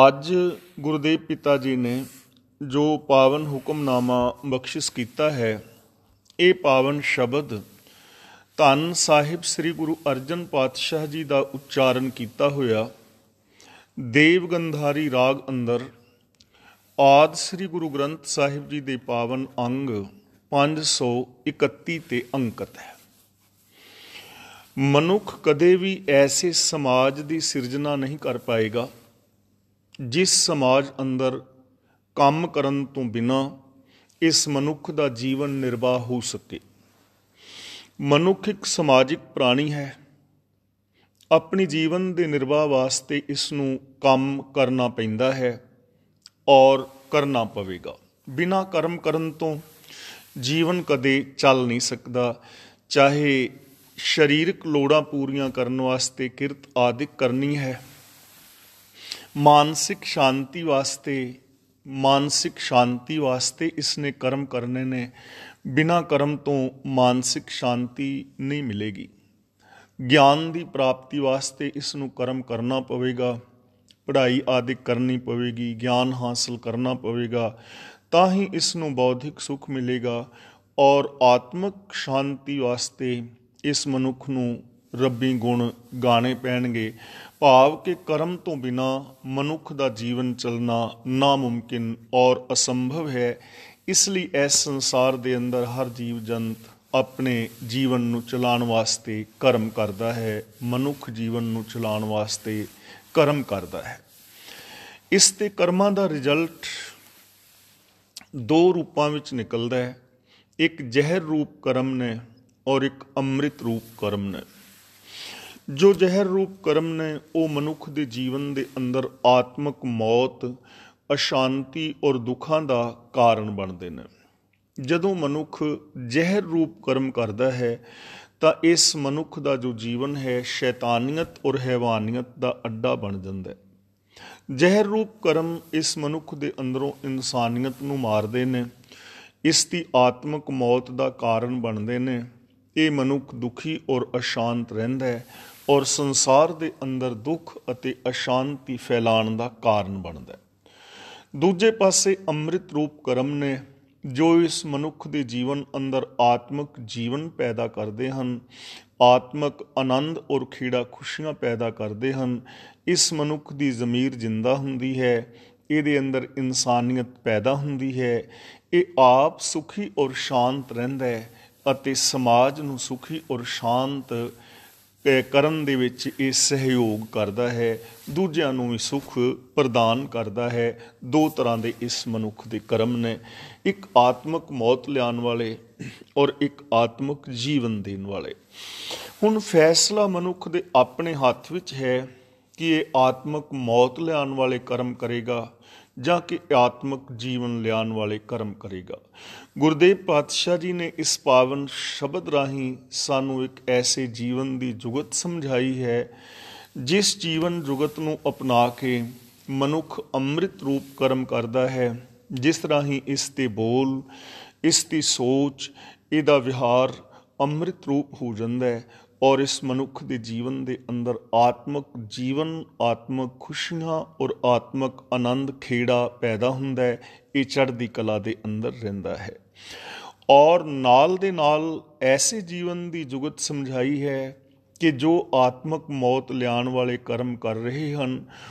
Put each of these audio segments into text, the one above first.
ਅੱਜ ਗੁਰਦੇਵ ਪਿਤਾ ਜੀ ਨੇ ਜੋ ਪਾਵਨ ਹੁਕਮਨਾਮਾ ਬਖਸ਼ਿਸ਼ ਕੀਤਾ ਹੈ, ਇਹ ਪਾਵਨ ਸ਼ਬਦ ਧੰਨ ਸਾਹਿਬ ਸ੍ਰੀ ਗੁਰੂ ਅਰਜਨ ਪਾਤਸ਼ਾਹ ਜੀ ਦਾ ਉਚਾਰਨ ਕੀਤਾ ਹੋਇਆ ਦੇਵ ਗੰਧਾਰੀ ਰਾਗ ਅੰਦਰ ਆਦਿ ਸ੍ਰੀ ਗੁਰੂ ਗ੍ਰੰਥ ਸਾਹਿਬ ਜੀ ਦੇ ਪਾਵਨ ਅੰਗ 531 ਤੇ ਅੰਕਿਤ ਹੈ। ਮਨੁੱਖ ਕਦੇ ਵੀ ਐਸੇ ਸਮਾਜ ਦੀ ਸਿਰਜਣਾ ਨਹੀਂ ਕਰ ਪਾਏਗਾ ਜਿਸ ਸਮਾਜ ਅੰਦਰ ਕੰਮ ਕਰਨ ਤੋਂ ਬਿਨਾਂ ਇਸ ਮਨੁੱਖ ਦਾ ਜੀਵਨ ਨਿਰਵਾਹ ਹੋ ਸਕੇ। ਮਨੁੱਖ ਇੱਕ ਸਮਾਜਿਕ ਪ੍ਰਾਣੀ ਹੈ। ਆਪਣੀ ਜੀਵਨ ਦੇ ਨਿਰਵਾਹ ਵਾਸਤੇ ਇਸ ਨੂੰ ਕੰਮ ਕਰਨਾ ਪੈਂਦਾ ਹੈ ਔਰ ਕਰਨਾ ਪਵੇਗਾ। ਬਿਨਾਂ ਕਰਮ ਕਰਨ ਤੋਂ ਜੀਵਨ ਕਦੇ ਚੱਲ ਨਹੀਂ ਸਕਦਾ। ਚਾਹੇ ਸਰੀਰਕ ਲੋੜਾਂ ਪੂਰੀਆਂ ਕਰਨ ਵਾਸਤੇ ਕਿਰਤ ਆਦਿਕ ਕਰਨੀ ਹੈ, ਮਾਨਸਿਕ ਸ਼ਾਂਤੀ ਵਾਸਤੇ ਇਸਨੇ ਕਰਮ ਕਰਨੇ ਨੇ। ਬਿਨਾਂ ਕਰਮ ਤੋਂ ਮਾਨਸਿਕ ਸ਼ਾਂਤੀ ਨਹੀਂ ਮਿਲੇਗੀ। ਗਿਆਨ ਦੀ ਪ੍ਰਾਪਤੀ ਵਾਸਤੇ ਇਸ ਨੂੰ ਕਰਮ ਕਰਨਾ ਪਵੇਗਾ, ਪੜ੍ਹਾਈ ਆਦਿ ਕਰਨੀ ਪਵੇਗੀ, ਗਿਆਨ ਹਾਸਲ ਕਰਨਾ ਪਵੇਗਾ, ਤਾਂ ਹੀ ਇਸ ਨੂੰ ਬੌਧਿਕ ਸੁੱਖ ਮਿਲੇਗਾ। ਔਰ ਆਤਮਿਕ ਸ਼ਾਂਤੀ ਵਾਸਤੇ ਇਸ ਮਨੁੱਖ ਨੂੰ ਰੱਬੀ ਗੁਣ ਗਾਣੇ ਪੈਣਗੇ। ਭਾਵ ਕਿ ਕਰਮ ਤੋਂ ਬਿਨਾਂ ਮਨੁੱਖ ਦਾ ਜੀਵਨ ਚੱਲਣਾ ਨਾਮੁਮਕਿਨ ਔਰ ਅਸੰਭਵ ਹੈ। ਇਸ ਲਈ ਇਸ ਸੰਸਾਰ ਦੇ ਅੰਦਰ ਹਰ ਜੀਵ ਜੰਤ ਆਪਣੇ ਜੀਵਨ ਨੂੰ ਚਲਾਉਣ ਵਾਸਤੇ ਕਰਮ ਕਰਦਾ ਹੈ। ਮਨੁੱਖ ਜੀਵਨ ਨੂੰ ਚਲਾਉਣ ਵਾਸਤੇ ਕਰਮ ਕਰਦਾ ਹੈ। ਇਸ ਤੇ ਕਰਮਾਂ ਦਾ ਰਿਜ਼ਲਟ ਦੋ ਰੂਪਾਂ ਵਿੱਚ ਨਿਕਲਦਾ ਹੈ। ਇੱਕ ਜ਼ਹਿਰ ਰੂਪ ਕਰਮ ਨੇ ਔਰ ਇੱਕ ਅੰਮ੍ਰਿਤ ਰੂਪ ਕਰਮ ਨੇ। ਜੋ ਜ਼ਹਿਰ ਰੂਪ ਕਰਮ ਨੇ ਉਹ ਮਨੁੱਖ ਦੇ ਜੀਵਨ ਦੇ ਅੰਦਰ ਆਤਮਿਕ ਮੌਤ, ਅਸ਼ਾਂਤੀ ਔਰ ਦੁੱਖਾਂ ਦਾ ਕਾਰਨ ਬਣਦੇ ਨੇ। ਜਦੋਂ ਮਨੁੱਖ ਜ਼ਹਿਰ ਰੂਪ ਕਰਮ ਕਰਦਾ ਹੈ ਤਾਂ ਇਸ ਮਨੁੱਖ ਦਾ ਜੋ ਜੀਵਨ ਹੈ ਸ਼ੈਤਾਨੀਅਤ ਔਰ ਹੈਵਾਨੀਅਤ ਦਾ ਅੱਡਾ ਬਣ ਜਾਂਦਾ ਹੈ। ਜ਼ਹਿਰ ਰੂਪ ਕਰਮ ਇਸ ਮਨੁੱਖ ਦੇ ਅੰਦਰੋਂ ਇਨਸਾਨੀਅਤ ਨੂੰ ਮਾਰਦੇ ਨੇ, ਇਸ ਦੀ ਆਤਮਿਕ ਮੌਤ ਦਾ ਕਾਰਨ ਬਣਦੇ ਨੇ। ਇਹ ਮਨੁੱਖ ਦੁਖੀ ਔਰ ਅਸ਼ਾਂਤ ਰਹਿੰਦਾ ਹੈ ਔਰ ਸੰਸਾਰ ਦੇ ਅੰਦਰ ਦੁੱਖ ਅਤੇ ਅਸ਼ਾਂਤੀ ਫੈਲਾਉਣ ਦਾ ਕਾਰਨ ਬਣਦਾ ਹੈ। ਦੂਜੇ ਪਾਸੇ ਅੰਮ੍ਰਿਤ ਰੂਪ ਕਰਮ ਨੇ ਜੋ ਇਸ ਮਨੁੱਖ ਦੇ ਜੀਵਨ ਅੰਦਰ ਆਤਮਿਕ ਜੀਵਨ ਪੈਦਾ ਕਰਦੇ ਹਨ, ਆਤਮਿਕ ਆਨੰਦ ਔਰ ਖੇੜਾ ਖੁਸ਼ੀਆਂ ਪੈਦਾ ਕਰਦੇ ਹਨ। ਇਸ ਮਨੁੱਖ ਦੀ ਜ਼ਮੀਰ ਜਿੰਦਾ ਹੁੰਦੀ ਹੈ, ਇਹਦੇ ਅੰਦਰ ਇਨਸਾਨੀਅਤ ਪੈਦਾ ਹੁੰਦੀ ਹੈ। ਇਹ ਆਪ ਸੁਖੀ ਔਰ ਸ਼ਾਂਤ ਰਹਿੰਦਾ ਹੈ ਅਤੇ ਸਮਾਜ ਨੂੰ ਸੁਖੀ ਔਰ ਸ਼ਾਂਤ ਕਰਨ ਦੇ ਵਿੱਚ ਇਹ ਸਹਿਯੋਗ ਕਰਦਾ ਹੈ, ਦੂਜਿਆਂ ਨੂੰ ਵੀ ਸੁੱਖ ਪ੍ਰਦਾਨ ਕਰਦਾ ਹੈ। ਦੋ ਤਰ੍ਹਾਂ ਦੇ ਇਸ ਮਨੁੱਖ ਦੇ ਕਰਮ ਨੇ, ਇੱਕ ਆਤਮਿਕ ਮੌਤ ਲਿਆਉਣ ਵਾਲੇ ਔਰ ਇੱਕ ਆਤਮਿਕ ਜੀਵਨ ਦੇਣ ਵਾਲੇ। ਹੁਣ ਫੈਸਲਾ ਮਨੁੱਖ ਦੇ ਆਪਣੇ ਹੱਥ ਵਿੱਚ ਹੈ ਕਿ ਇਹ ਆਤਮਿਕ ਮੌਤ ਲਿਆਉਣ ਵਾਲੇ ਕਰਮ ਕਰੇਗਾ ਜਾਂ ਕਿ ਆਤਮਿਕ ਜੀਵਨ ਲਿਆਉਣ ਵਾਲੇ ਕਰਮ ਕਰੇਗਾ। ਗੁਰਦੇਵ ਪਾਤਸ਼ਾਹ ਜੀ ਨੇ ਇਸ ਪਾਵਨ ਸ਼ਬਦ ਰਾਹੀਂ ਸਾਨੂੰ ਇੱਕ ਐਸੇ ਜੀਵਨ ਦੀ ਜੁਗਤ ਸਮਝਾਈ ਹੈ ਜਿਸ ਜੀਵਨ ਜੁਗਤ ਨੂੰ ਅਪਣਾ ਕੇ ਮਨੁੱਖ ਅੰਮ੍ਰਿਤ ਰੂਪ ਕਰਮ ਕਰਦਾ ਹੈ, ਜਿਸ ਰਾਹੀਂ ਇਸ ਦੇ ਬੋਲ, ਇਸ ਦੀ ਸੋਚ, ਇਹਦਾ ਵਿਹਾਰ ਅੰਮ੍ਰਿਤ ਰੂਪ ਹੋ ਜਾਂਦਾ ਹੈ ਔਰ ਇਸ ਮਨੁੱਖ ਦੇ ਜੀਵਨ ਦੇ ਅੰਦਰ ਆਤਮਿਕ ਜੀਵਨ, ਆਤਮਿਕ ਖੁਸ਼ੀਆਂ ਔਰ ਆਤਮਿਕ ਆਨੰਦ ਖੇੜਾ ਪੈਦਾ ਹੁੰਦਾ ਹੈ। ਇਹ ਚੜ੍ਹਦੀ ਕਲਾ ਦੇ ਅੰਦਰ ਰਹਿੰਦਾ ਹੈ। ਔਰ ਨਾਲ ਦੇ ਨਾਲ ਐਸੇ ਜੀਵਨ ਦੀ ਜੁਗਤ ਸਮਝਾਈ ਹੈ ਕਿ ਜੋ ਆਤਮਿਕ ਮੌਤ ਲਿਆਉਣ ਵਾਲੇ ਕਰਮ ਕਰ ਰਹੇ ਹਨ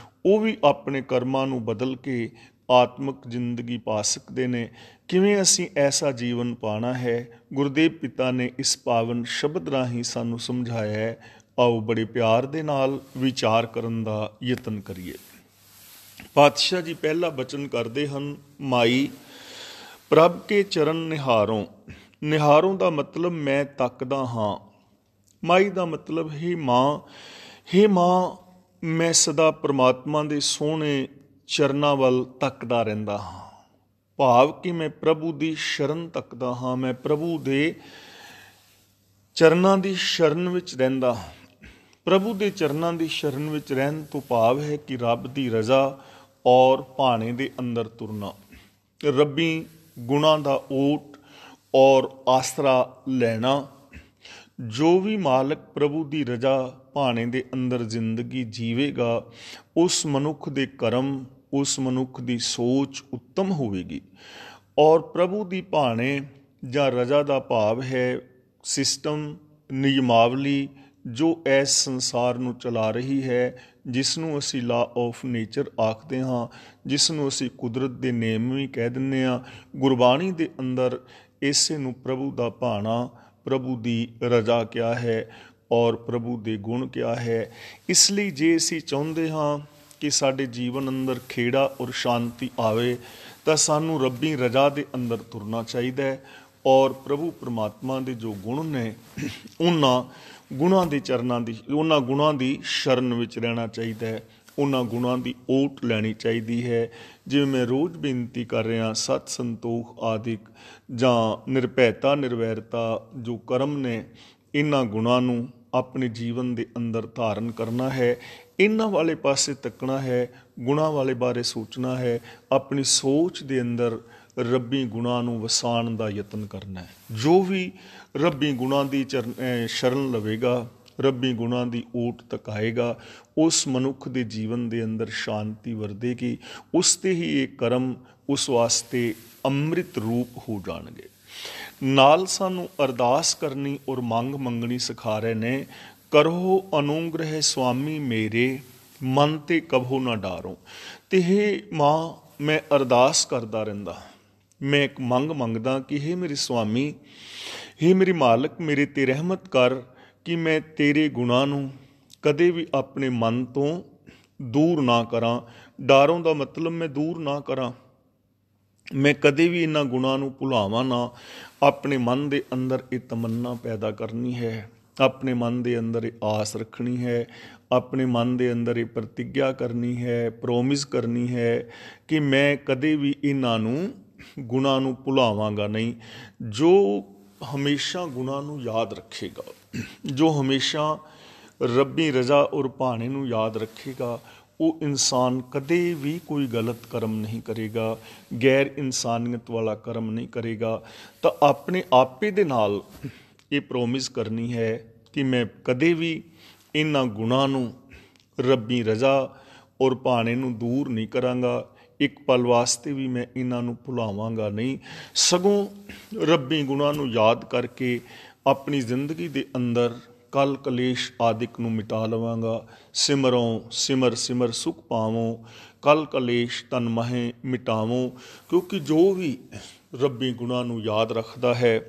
ਉਹ ਵੀ ਆਪਣੇ ਕਰਮਾਂ ਨੂੰ ਬਦਲ ਕੇ ਆਤਮਿਕ ਜ਼ਿੰਦਗੀ ਪਾ ਸਕਦੇ ਨੇ। ਕਿਵੇਂ ਅਸੀਂ ਐਸਾ ਜੀਵਨ ਪਾਉਣਾ ਹੈ, ਗੁਰਦੇਵ ਪਿਤਾ ਨੇ ਇਸ ਪਾਵਨ ਸ਼ਬਦ ਰਾਹੀਂ ਸਾਨੂੰ ਸਮਝਾਇਆ ਹੈ। ਆਓ ਬੜੇ ਪਿਆਰ ਦੇ ਨਾਲ ਵਿਚਾਰ ਕਰਨ ਦਾ ਯਤਨ ਕਰੀਏ। ਪਾਤਸ਼ਾਹ ਜੀ ਪਹਿਲਾ ਬਚਨ ਕਰਦੇ ਹਨ, ਮਾਈ ਪ੍ਰਭ ਕੇ ਚਰਨ ਨਿਹਾਰੋਂ। ਨਿਹਾਰੋਂ ਦਾ ਮਤਲਬ ਮੈਂ ਤੱਕਦਾ ਹਾਂ। ਮਾਈ ਦਾ ਮਤਲਬ ਹੇ ਮਾਂ, ਮੈਂ ਸਦਾ ਪ੍ਰਮਾਤਮਾ ਦੇ ਸੋਹਣੇ ਚਰਨਾਂ ਵੱਲ ਤੱਕਦਾ ਰਹਿੰਦਾ ਹਾਂ। ਭਾਵ ਕਿ ਮੈਂ ਪ੍ਰਭੂ ਦੀ ਸ਼ਰਨ ਤੱਕਦਾ ਹਾਂ, ਮੈਂ ਪ੍ਰਭੂ ਦੇ ਚਰਨਾਂ ਦੀ ਸ਼ਰਨ ਵਿੱਚ ਰਹਿੰਦਾ ਹਾਂ। ਪ੍ਰਭੂ ਦੇ ਚਰਨਾਂ ਦੀ ਸ਼ਰਨ ਵਿੱਚ ਰਹਿਣ ਤੋਂ ਭਾਵ ਹੈ ਕਿ ਰੱਬ ਦੀ ਰਜ਼ਾ ਔਰ ਭਾਣੇ ਦੇ ਅੰਦਰ ਤੁਰਨਾ, ਰੱਬੀ ਗੁਣਾਂ ਦਾ ਓਟ ਔਰ ਆਸਰਾ ਲੈਣਾ। ਜੋ ਵੀ ਮਾਲਕ ਪ੍ਰਭੂ ਦੀ ਰਜ਼ਾ ਭਾਣੇ ਦੇ ਅੰਦਰ ਜ਼ਿੰਦਗੀ ਜੀਵੇਗਾ ਉਸ ਮਨੁੱਖ ਦੇ ਕਰਮ ਉਸ ਮਨੁੱਖ ਦੀ ਸੋਚ ਉੱਤਮ ਹੋਵੇਗੀ। ਔਰ ਪ੍ਰਭੂ ਦੀ ਭਾਣੇ ਜਾਂ ਰਜਾ ਦਾ ਭਾਵ ਹੈ ਸਿਸਟਮ, ਨਿਯਮਾਵਲੀ ਜੋ ਇਸ ਸੰਸਾਰ ਨੂੰ ਚਲਾ ਰਹੀ ਹੈ, ਜਿਸ ਨੂੰ ਅਸੀਂ ਲਾ ਆਫ ਨੇਚਰ ਆਖਦੇ ਹਾਂ, ਜਿਸ ਨੂੰ ਅਸੀਂ ਕੁਦਰਤ ਦੇ ਨੇਮ ਵੀ ਕਹਿ ਦਿੰਦੇ ਹਾਂ। ਗੁਰਬਾਣੀ ਦੇ ਅੰਦਰ ਇਸੇ ਨੂੰ ਪ੍ਰਭੂ ਦਾ ਭਾਣਾ, ਪ੍ਰਭੂ ਦੀ ਰਜਾ ਕਿਹਾ ਹੈ ਔਰ ਪ੍ਰਭੂ ਦੇ ਗੁਣ ਕਿਹਾ ਹੈ। ਇਸ ਲਈ ਜੇ ਅਸੀਂ ਚਾਹੁੰਦੇ ਹਾਂ ਕਿ ਸਾਡੇ ਜੀਵਨ ਅੰਦਰ ਖੇੜਾ ਔਰ ਸ਼ਾਂਤੀ ਆਵੇ ਤਾਂ ਸਾਨੂੰ ਰੱਬੀ ਰਜਾ ਦੇ ਅੰਦਰ ਤੁਰਨਾ ਚਾਹੀਦਾ ਹੈ ਔਰ ਪ੍ਰਭੂ ਪਰਮਾਤਮਾ ਦੇ ਜੋ ਗੁਣ ਨੇ ਉਹਨਾਂ ਗੁਣਾਂ ਦੀ ਸ਼ਰਨ ਵਿੱਚ ਰਹਿਣਾ ਚਾਹੀਦਾ ਹੈ, ਉਹਨਾਂ ਗੁਣਾਂ ਦੀ ਓਟ ਲੈਣੀ ਚਾਹੀਦੀ ਹੈ। ਜਿਵੇਂ ਮੈਂ ਰੋਜ਼ ਬੇਨਤੀ ਕਰ ਰਿਹਾ, ਸਤ ਸੰਤੋਖ ਆਦਿਕ ਜਾਂ ਨਿਰਭੈਤਾ ਨਿਰਵੈਰਤਾ ਜੋ ਕਰਮ ਨੇ, ਇਹਨਾਂ ਗੁਣਾਂ ਨੂੰ ਆਪਣੇ ਜੀਵਨ ਦੇ ਅੰਦਰ ਧਾਰਨ ਕਰਨਾ ਹੈ, ਇਹਨਾਂ ਵਾਲੇ ਪਾਸੇ ਤੱਕਣਾ ਹੈ, ਗੁਣਾਂ ਵਾਲੇ ਬਾਰੇ ਸੋਚਣਾ ਹੈ, ਆਪਣੀ ਸੋਚ ਦੇ ਅੰਦਰ ਰੱਬੀ ਗੁਣਾਂ ਨੂੰ ਵਸਾਉਣ ਦਾ ਯਤਨ ਕਰਨਾ ਹੈ। ਜੋ ਵੀ ਰੱਬੀ ਗੁਣਾਂ ਦੀ ਸ਼ਰਨ ਲਵੇਗਾ, ਰੱਬੀ ਗੁਣਾਂ ਦੀ ਓਟ ਤਕਾਏਗਾ, ਉਸ ਮਨੁੱਖ ਦੇ ਜੀਵਨ ਦੇ ਅੰਦਰ ਸ਼ਾਂਤੀ ਵਰਦੇਗੀ। ਉਸ 'ਤੇ ਹੀ ਇਹ ਕਰਮ ਉਸ ਵਾਸਤੇ ਅੰਮ੍ਰਿਤ ਰੂਪ ਹੋ ਜਾਣਗੇ। ਨਾਲ ਸਾਨੂੰ ਅਰਦਾਸ ਕਰਨੀ ਔਰ ਮੰਗ ਮੰਗਣੀ ਸਿਖਾ ਰਹੇ ਨੇ। ਕਰੋ ਅਨੁਗ੍ਰਹਿ ਸੁਆਮੀ ਮੇਰੇ, ਮਨ ਤੇ ਕਬਹੁ ਨਾ ਡਾਰੋ। ਤੇ ਹੇ ਮਾਂ, ਮੈਂ ਅਰਦਾਸ ਕਰਦਾ ਰਹਿੰਦਾ, ਮੈਂ ਇੱਕ ਮੰਗ ਮੰਗਦਾ ਕਿ ਹੇ ਮੇਰੇ ਸੁਆਮੀ, ਹੇ ਮੇਰੀ ਮਾਲਕ, ਮੇਰੇ 'ਤੇ ਰਹਿਮਤ ਕਰ ਕਿ ਮੈਂ ਤੇਰੇ ਗੁਣਾਂ ਨੂੰ ਕਦੇ ਵੀ ਆਪਣੇ ਮਨ ਤੋਂ ਦੂਰ ਨਾ ਕਰਾਂ। ਡਾਰੋਂ ਦਾ ਮਤਲਬ ਮੈਂ ਦੂਰ ਨਾ ਕਰਾਂ, ਮੈਂ ਕਦੇ ਵੀ ਇਹਨਾਂ ਗੁਣਾਂ ਨੂੰ ਭੁਲਾਵਾਂ ਨਾ। ਆਪਣੇ ਮਨ ਦੇ ਅੰਦਰ ਇਹ ਤਮੰਨਾ ਪੈਦਾ ਕਰਨੀ ਹੈ, ਆਪਣੇ ਮਨ ਦੇ ਅੰਦਰ ਇਹ ਆਸ ਰੱਖਣੀ ਹੈ, ਆਪਣੇ ਮਨ ਦੇ ਅੰਦਰ ਇਹ ਪ੍ਰਤਿੱਗਿਆ ਕਰਨੀ ਹੈ, ਪ੍ਰੋਮਿਸ ਕਰਨੀ ਹੈ ਕਿ ਮੈਂ ਕਦੇ ਵੀ ਇਹਨਾਂ ਗੁਣਾਂ ਨੂੰ ਭੁਲਾਵਾਂਗਾ ਨਹੀਂ। ਜੋ ਹਮੇਸ਼ਾ ਗੁਣਾਂ ਨੂੰ ਯਾਦ ਰੱਖੇਗਾ, ਜੋ ਹਮੇਸ਼ਾ ਰੱਬੀ ਰਜ਼ਾ ਔਰ ਭਾਣੇ ਨੂੰ ਯਾਦ ਰੱਖੇਗਾ, ਉਹ ਇਨਸਾਨ ਕਦੇ ਵੀ ਕੋਈ ਗਲਤ ਕਰਮ ਨਹੀਂ ਕਰੇਗਾ, ਗੈਰ ਇਨਸਾਨੀਅਤ ਵਾਲਾ ਕਰਮ ਨਹੀਂ ਕਰੇਗਾ। ਤਾਂ ਆਪਣੇ ਆਪੇ ਦੇ ਨਾਲ ਇਹ ਪ੍ਰੋਮਿਸ ਕਰਨੀ ਹੈ ਕਿ ਮੈਂ ਕਦੇ ਵੀ ਇਹਨਾਂ ਗੁਣਾਂ ਨੂੰ, ਰੱਬੀ ਰਜ਼ਾ ਔਰ ਭਾਣੇ ਨੂੰ ਦੂਰ ਨਹੀਂ ਕਰਾਂਗਾ। ਇੱਕ ਪਲ ਵਾਸਤੇ ਵੀ ਮੈਂ ਇਹਨਾਂ ਨੂੰ ਭੁਲਾਵਾਂਗਾ ਨਹੀਂ, ਸਗੋਂ ਰੱਬੀ ਗੁਣਾਂ ਨੂੰ ਯਾਦ ਕਰਕੇ ਆਪਣੀ ਜ਼ਿੰਦਗੀ ਦੇ ਅੰਦਰ ਕਲ ਕਲੇਸ਼ ਆਦਿਕ ਨੂੰ ਮਿਟਾ ਲਵਾਂਗਾ। ਸਿਮਰੋਂ ਸਿਮਰ ਸਿਮਰ ਸੁਖ ਪਾਵੋਂ, ਕਲ ਕਲੇਸ਼ ਤਨ ਮਹੇ ਮਿਟਾਵੋਂ। ਕਿਉਂਕਿ ਜੋ ਵੀ ਰੱਬੀ ਗੁਣਾਂ ਨੂੰ ਯਾਦ ਰੱਖਦਾ ਹੈ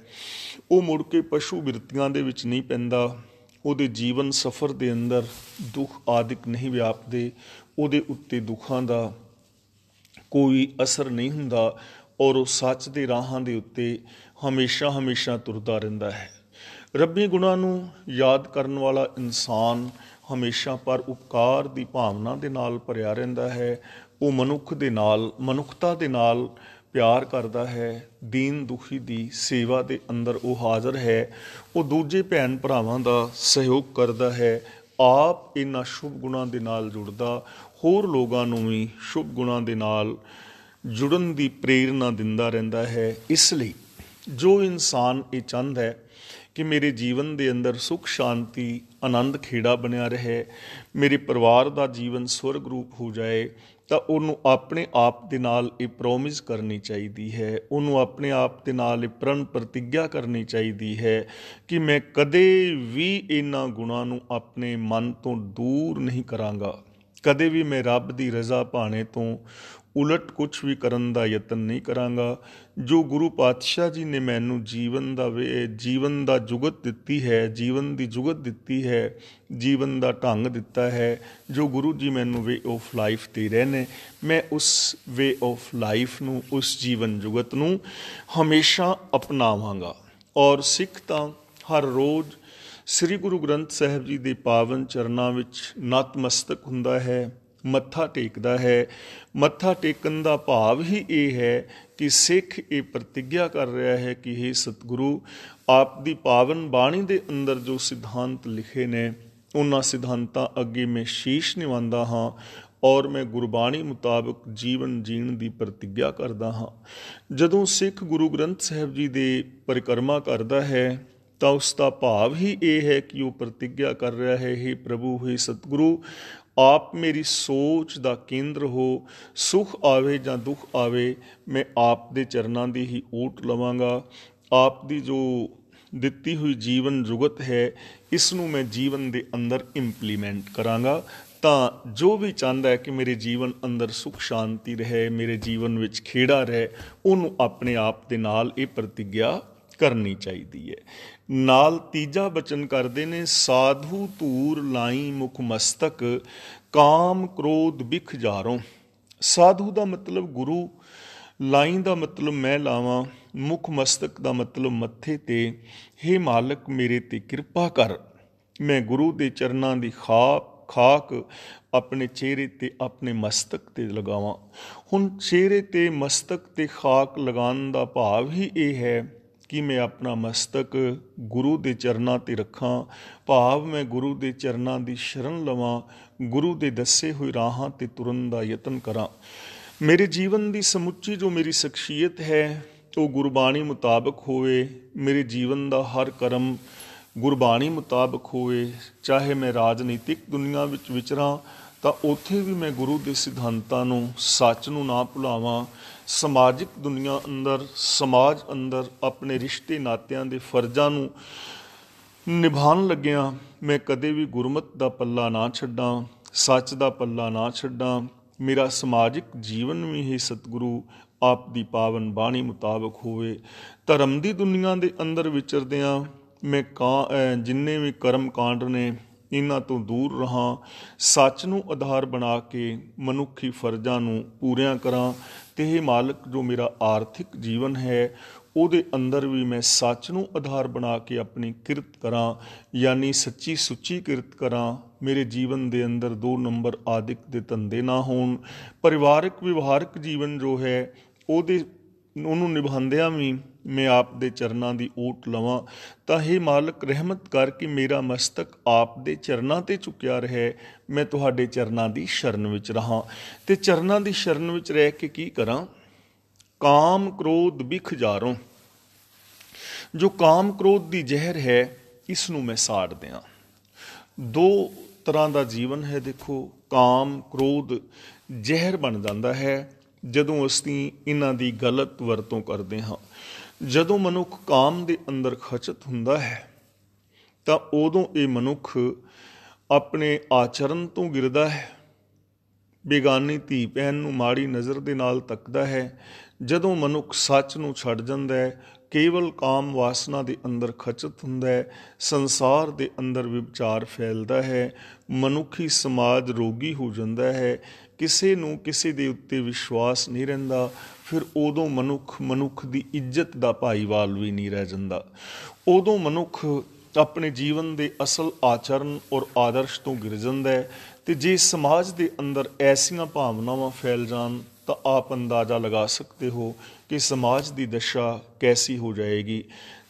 ਉਹ ਮੁੜ ਕੇ ਪਸ਼ੂ ਬਿਰਤੀਆਂ ਦੇ ਵਿੱਚ ਨਹੀਂ ਪੈਂਦਾ, ਉਹਦੇ ਜੀਵਨ ਸਫ਼ਰ ਦੇ ਅੰਦਰ ਦੁੱਖ ਆਦਿਕ ਨਹੀਂ ਵਿਆਪਦੇ, ਉਹਦੇ ਉੱਤੇ ਦੁੱਖਾਂ ਦਾ ਕੋਈ ਅਸਰ ਨਹੀਂ ਹੁੰਦਾ ਔਰ ਉਹ ਸੱਚ ਦੇ ਰਾਹਾਂ ਦੇ ਉੱਤੇ ਹਮੇਸ਼ਾ ਹਮੇਸ਼ਾ ਤੁਰਦਾ ਰਹਿੰਦਾ ਹੈ। ਰੱਬੀ ਗੁਣਾਂ ਨੂੰ ਯਾਦ ਕਰਨ ਵਾਲਾ ਇਨਸਾਨ ਹਮੇਸ਼ਾ ਪਰ ਉਪਕਾਰ ਦੀ ਭਾਵਨਾ ਦੇ ਨਾਲ ਭਰਿਆ ਰਹਿੰਦਾ ਹੈ। ਉਹ ਮਨੁੱਖ ਦੇ ਨਾਲ, ਮਨੁੱਖਤਾ ਦੇ ਨਾਲ ਪਿਆਰ ਕਰਦਾ ਹੈ, ਦੀਨ ਦੁਖੀ ਦੀ ਸੇਵਾ ਦੇ ਅੰਦਰ ਉਹ ਹਾਜ਼ਰ ਹੈ, ਉਹ ਦੂਜੇ ਭੈਣ ਭਰਾਵਾਂ ਦਾ ਸਹਿਯੋਗ ਕਰਦਾ ਹੈ, ਆਪ ਇਹਨਾਂ ਸ਼ੁਭ ਗੁਣਾਂ ਦੇ ਨਾਲ ਜੁੜਦਾ, ਹੋਰ ਲੋਕਾਂ ਨੂੰ ਵੀ ਸ਼ੁਭ ਗੁਣਾਂ ਦੇ ਨਾਲ ਜੁੜਨ ਦੀ ਪ੍ਰੇਰਨਾ ਦਿੰਦਾ ਰਹਿੰਦਾ ਹੈ। ਇਸ ਲਈ ਜੋ ਇਨਸਾਨ ਇਹ ਚਾਹੁੰਦਾ ਹੈ ਕਿ ਮੇਰੇ ਜੀਵਨ ਦੇ ਅੰਦਰ ਸੁੱਖ ਸ਼ਾਂਤੀ ਆਨੰਦ ਖੇੜਾ ਬਣਿਆ ਰਹੇ, ਮੇਰੇ ਪਰਿਵਾਰ ਦਾ ਜੀਵਨ ਸਵਰਗ ਰੂਪ ਹੋ ਜਾਏ, ਤਾਂ ਉਹਨੂੰ ਆਪਣੇ ਆਪ ਦੇ ਨਾਲ ਇਹ ਪ੍ਰੋਮਿਸ ਕਰਨੀ ਚਾਹੀਦੀ ਹੈ, ਉਹਨੂੰ ਆਪਣੇ ਆਪ ਦੇ ਨਾਲ ਇਹ ਪ੍ਰਣ ਪ੍ਰਤਿੱਗਿਆ ਕਰਨੀ ਚਾਹੀਦੀ ਹੈ ਕਿ ਮੈਂ ਕਦੇ ਵੀ ਇਹਨਾਂ ਗੁਣਾਂ ਨੂੰ ਆਪਣੇ ਮਨ ਤੋਂ ਦੂਰ ਨਹੀਂ ਕਰਾਂਗਾ, ਕਦੇ ਵੀ ਮੈਂ ਰੱਬ ਦੀ ਰਜ਼ਾ ਭਾਣੇ ਤੋਂ ਉਲਟ ਕੁਛ ਵੀ ਕਰਨ ਦਾ ਯਤਨ ਨਹੀਂ ਕਰਾਂਗਾ। ਜੋ ਗੁਰੂ ਪਾਤਸ਼ਾਹ ਜੀ ਨੇ ਮੈਨੂੰ ਜੀਵਨ ਦਾ ਜੁਗਤ ਦਿੱਤੀ ਹੈ, ਜੀਵਨ ਦੀ ਜੁਗਤ ਦਿੱਤੀ ਹੈ, ਜੀਵਨ ਦਾ ਢੰਗ ਦਿੱਤਾ ਹੈ, ਜੋ ਗੁਰੂ ਜੀ ਮੈਨੂੰ ਵੇ ਆਫ ਲਾਈਫ ਦੇ ਰਹੇ ਨੇ, ਮੈਂ ਉਸ ਵੇ ਆਫ ਲਾਈਫ ਨੂੰ, ਉਸ ਜੀਵਨ ਜੁਗਤ ਨੂੰ ਹਮੇਸ਼ਾ ਅਪਣਾਵਾਂਗਾ। ਔਰ ਸਿੱਖ ਤਾਂ ਹਰ ਰੋਜ਼ ਸ੍ਰੀ ਗੁਰੂ ਗ੍ਰੰਥ ਸਾਹਿਬ ਜੀ ਦੇ ਪਾਵਨ ਚਰਨਾਂ ਵਿੱਚ ਨਤਮਸਤਕ ਹੁੰਦਾ ਹੈ, ਮੱਥਾ ਟੇਕਦਾ ਹੈ। ਮੱਥਾ ਟੇਕਣ ਦਾ ਭਾਵ ਹੀ ਇਹ ਹੈ ਕਿ ਸਿੱਖ ਇਹ ਪ੍ਰਤਿੱਗਿਆ ਕਰ ਰਿਹਾ ਹੈ ਕਿ ਹੇ ਸਤਿਗੁਰੂ, ਆਪ ਦੀ ਪਾਵਨ ਬਾਣੀ ਦੇ ਅੰਦਰ ਜੋ ਸਿਧਾਂਤ ਲਿਖੇ ਨੇ, ਉਹਨਾਂ ਸਿਧਾਂਤਾਂ ਅੱਗੇ ਮੈਂ ਸ਼ੀਸ਼ ਨਿਵਾਉਂਦਾ ਹਾਂ ਔਰ ਮੈਂ ਗੁਰਬਾਣੀ ਮੁਤਾਬਕ ਜੀਵਨ ਜੀਣ ਦੀ ਪ੍ਰਤਿੱਗਿਆ ਕਰਦਾ ਹਾਂ। ਜਦੋਂ ਸਿੱਖ ਗੁਰੂ ਗ੍ਰੰਥ ਸਾਹਿਬ ਜੀ ਦੇ ਪਰਿਕਰਮਾ ਕਰਦਾ ਹੈ ਤਾਂ ਉਸ ਦਾ ਭਾਵ ਹੀ ਇਹ ਹੈ ਕਿ ਉਹ ਪ੍ਰਤਿੱਗਿਆ ਕਰ ਰਿਹਾ ਹੈ, ਹੇ ਪ੍ਰਭੂ, ਹੇ ਸਤਿਗੁਰੂ, आप मेरी सोच ਦਾ ਕੇਂਦਰ ਹੋ। ਸੁਖ ਆਵੇ ਜਾਂ ਦੁੱਖ ਆਵੇ, ਮੈਂ ਆਪ ਦੇ ਚਰਨਾਂ ਦੀ ਹੀ ਓਟ ਲਵਾਂਗਾ। ਆਪ ਦੀ ਜੋ ਦਿੱਤੀ ਹੋਈ ਜੀਵਨ ਜੁਗਤ ਹੈ, ਇਸ ਨੂੰ ਮੈਂ ਜੀਵਨ ਦੇ ਅੰਦਰ ਇੰਪਲੀਮੈਂਟ ਕਰਾਂਗਾ। ਤਾਂ ਜੋ ਵੀ ਚਾਹੁੰਦਾ ਹੈ ਕਿ ਮੇਰੇ ਜੀਵਨ ਅੰਦਰ ਸੁਖ ਸ਼ਾਂਤੀ ਰਹੇ, ਮੇਰੇ ਜੀਵਨ ਵਿੱਚ ਖੇੜਾ ਰਹੇ, ਉਹਨੂੰ ਆਪਣੇ ਆਪ ਦੇ ਨਾਲ ਇਹ ਪ੍ਰਤਿੱਗਿਆ ਕਰਨੀ ਚਾਹੀਦੀ ਹੈ। ਨਾਲ ਤੀਜਾ ਬਚਨ ਕਰਦੇ ਨੇ, ਸਾਧੂ ਧੂਰ ਲਾਈ ਮੁਖ ਮਸਤਕ, ਕਾਮ ਕ੍ਰੋਧ ਬਿਖ ਜਾਰੋਂ। ਸਾਧੂ ਦਾ ਮਤਲਬ ਗੁਰੂ, ਲਾਈ ਦਾ ਮਤਲਬ ਮੈਂ ਲਾਵਾਂ, ਮੁੱਖ ਮਸਤਕ ਦਾ ਮਤਲਬ ਮੱਥੇ ਤੇ। ਹੇ ਮਾਲਕ ਮੇਰੇ ਤੇ ਕਿਰਪਾ ਕਰ, ਮੈਂ ਗੁਰੂ ਦੇ ਚਰਨਾਂ ਦੀ ਖਾਕ ਆਪਣੇ ਚਿਹਰੇ ਤੇ ਆਪਣੇ ਮਸਤਕ ਤੇ ਲਗਾਵਾਂ। ਹੁਣ ਚਿਹਰੇ ਤੇ ਮਸਤਕ ਤੇ ਖਾਕ ਲਗਾਉਣ ਦਾ ਭਾਵ ਹੀ ਇਹ ਹੈ ਕਿ ਮੈਂ ਆਪਣਾ ਮਸਤਕ ਗੁਰੂ ਦੇ ਚਰਨਾਂ ਤੇ ਰੱਖਾਂ। ਭਾਵ ਮੈਂ ਗੁਰੂ ਦੇ ਚਰਨਾਂ ਦੀ ਸ਼ਰਨ ਲਵਾਂ, ਗੁਰੂ ਦੇ ਦੱਸੇ ਹੋਏ ਰਾਹਾਂ ਤੇ ਤੁਰਨ ਦਾ ਯਤਨ ਕਰਾਂ। ਮੇਰੇ ਜੀਵਨ ਦੀ ਸਮੁੱਚੀ ਜੋ ਮੇਰੀ ਸ਼ਖਸੀਅਤ ਹੈ ਉਹ ਗੁਰਬਾਣੀ ਮੁਤਾਬਕ ਹੋਵੇ। ਮੇਰੇ ਜੀਵਨ ਦਾ ਹਰ ਕਰਮ ਗੁਰਬਾਣੀ ਮੁਤਾਬਕ ਹੋਵੇ। ਚਾਹੇ ਮੈਂ ਰਾਜਨੀਤਿਕ ਦੁਨੀਆ ਵਿੱਚ ਵਿਚਰਾਂ ਤਾਂ ਉੱਥੇ ਵੀ ਮੈਂ ਗੁਰੂ ਦੇ ਸਿਧਾਂਤਾਂ ਨੂੰ, ਸੱਚ ਨੂੰ ਨਾ ਭੁਲਾਵਾਂ। ਸਮਾਜਿਕ ਦੁਨੀਆ ਅੰਦਰ, ਸਮਾਜ ਅੰਦਰ ਆਪਣੇ ਰਿਸ਼ਤੇ ਨਾਤਿਆਂ ਦੇ ਫਰਜ਼ਾਂ ਨੂੰ ਨਿਭਾਉਣ ਲੱਗਿਆਂ ਮੈਂ ਕਦੇ ਵੀ ਗੁਰਮਤਿ ਦਾ ਪੱਲਾ ਨਾ ਛੱਡਾਂ, ਸੱਚ ਦਾ ਪੱਲਾ ਨਾ ਛੱਡਾਂ। ਮੇਰਾ ਸਮਾਜਿਕ ਜੀਵਨ ਵੀ ਹੀ ਸਤਿਗੁਰੂ ਆਪ ਦੀ ਪਾਵਨ ਬਾਣੀ ਮੁਤਾਬਕ ਹੋਵੇ। ਧਰਮ ਦੀ ਦੁਨੀਆ ਦੇ ਅੰਦਰ ਵਿਚਰਦਿਆਂ ਮੈਂ ਜਿੰਨੇ ਵੀ ਕਰਮ ਕਾਂਡ ਨੇ ਇਹਨਾਂ ਤੋਂ ਦੂਰ ਰਹਾਂ, ਸੱਚ ਨੂੰ ਆਧਾਰ ਬਣਾ ਕੇ ਮਨੁੱਖੀ ਫਰਜ਼ਾਂ ਨੂੰ ਪੂਰਿਆਂ ਕਰਾਂ। ਅਤੇ ਇਹ ਮਾਲਕ ਜੋ ਮੇਰਾ ਆਰਥਿਕ ਜੀਵਨ ਹੈ ਉਹਦੇ ਅੰਦਰ ਵੀ ਮੈਂ ਸੱਚ ਨੂੰ ਆਧਾਰ ਬਣਾ ਕੇ ਆਪਣੀ ਕਿਰਤ ਕਰਾਂ, ਯਾਨੀ ਸੱਚੀ ਸੁੱਚੀ ਕਿਰਤ ਕਰਾਂ। ਮੇਰੇ ਜੀਵਨ ਦੇ ਅੰਦਰ 2 ਨੰਬਰ ਆਦਿਕ ਦੇ ਧੰਦੇ ਨਾ ਹੋਣ। ਪਰਿਵਾਰਕ ਵਿਵਹਾਰਕ ਜੀਵਨ ਜੋ ਹੈ ਉਹਨੂੰ ਨਿਭਾਉਂਦਿਆਂ ਵੀ ਮੈਂ ਆਪ ਦੇ ਚਰਨਾਂ ਦੀ ਓਟ ਲਵਾਂ। ਤਾਂ ਇਹ ਮਾਲਕ ਰਹਿਮਤ ਕਰਕੇ ਮੇਰਾ ਮਸਤਕ ਆਪ ਦੇ ਚਰਨਾਂ 'ਤੇ ਝੁਕਿਆ ਰਹੇ, ਮੈਂ ਤੁਹਾਡੇ ਚਰਨਾਂ ਦੀ ਸ਼ਰਨ ਵਿੱਚ ਰਹਾਂ। ਅਤੇ ਚਰਨਾਂ ਦੀ ਸ਼ਰਨ ਵਿੱਚ ਰਹਿ ਕੇ ਕੀ ਕਰਾਂ? ਕਾਮ ਕ੍ਰੋਧ ਬਿਖ ਜਾਰੋਂ। ਜੋ ਕਾਮ ਕ੍ਰੋਧ ਦੀ ਜ਼ਹਿਰ ਹੈ ਇਸ ਨੂੰ ਮੈਂ ਸਾੜ ਦਿਆਂ। 2 ਤਰ੍ਹਾਂ ਦਾ ਜੀਵਨ ਹੈ। ਦੇਖੋ, ਕਾਮ ਕ੍ਰੋਧ ਜ਼ਹਿਰ ਬਣ ਜਾਂਦਾ ਹੈ ਜਦੋਂ ਅਸੀਂ ਇਹਨਾਂ ਦੀ ਗਲਤ ਵਰਤੋਂ ਕਰਦੇ ਹਾਂ। ਜਦੋਂ ਮਨੁੱਖ ਕਾਮ ਦੇ ਅੰਦਰ ਖਚਤ ਹੁੰਦਾ ਹੈ ਤਾਂ ਉਦੋਂ ਇਹ ਮਨੁੱਖ ਆਪਣੇ ਆਚਰਨ ਤੋਂ ਗਿਰਦਾ ਹੈ, ਬੇਗਾਨੀ ਧੀ ਭੈਣ ਨੂੰ ਮਾੜੀ ਨਜ਼ਰ ਦੇ ਨਾਲ ਤੱਕਦਾ ਹੈ। ਜਦੋਂ ਮਨੁੱਖ ਸੱਚ ਨੂੰ ਛੱਡ ਜਾਂਦਾ ਹੈ, ਕੇਵਲ ਕਾਮ ਵਾਸਨਾ ਦੇ ਅੰਦਰ ਖਚਤ ਹੁੰਦਾ ਹੈ, ਸੰਸਾਰ ਦੇ ਅੰਦਰ ਵਿਚਾਰ ਫੈਲਦਾ ਹੈ, ਮਨੁੱਖੀ ਸਮਾਜ ਰੋਗੀ ਹੋ ਜਾਂਦਾ ਹੈ, ਕਿਸੇ ਨੂੰ ਕਿਸੇ ਦੇ ਉੱਤੇ ਵਿਸ਼ਵਾਸ ਨਹੀਂ ਰਹਿੰਦਾ। ਫਿਰ ਉਦੋਂ ਮਨੁੱਖ ਦੀ ਇੱਜ਼ਤ ਦਾ ਭਾਈਵਾਲ ਵੀ ਨਹੀਂ ਰਹਿ ਜਾਂਦਾ। ਉਦੋਂ ਮਨੁੱਖ ਆਪਣੇ ਜੀਵਨ ਦੇ ਅਸਲ ਆਚਰਨ ਔਰ ਆਦਰਸ਼ ਤੋਂ ਗਿਰ ਜਾਂਦਾ ਹੈ। ਅਤੇ ਜੇ ਸਮਾਜ ਦੇ ਅੰਦਰ ਐਸੀਆਂ ਭਾਵਨਾਵਾਂ ਫੈਲ ਜਾਣ ਤਾਂ ਆਪ ਅੰਦਾਜ਼ਾ ਲਗਾ ਸਕਦੇ ਹੋ ਕਿ ਸਮਾਜ ਦੀ ਦਸ਼ਾ ਕੈਸੀ ਹੋ ਜਾਏਗੀ।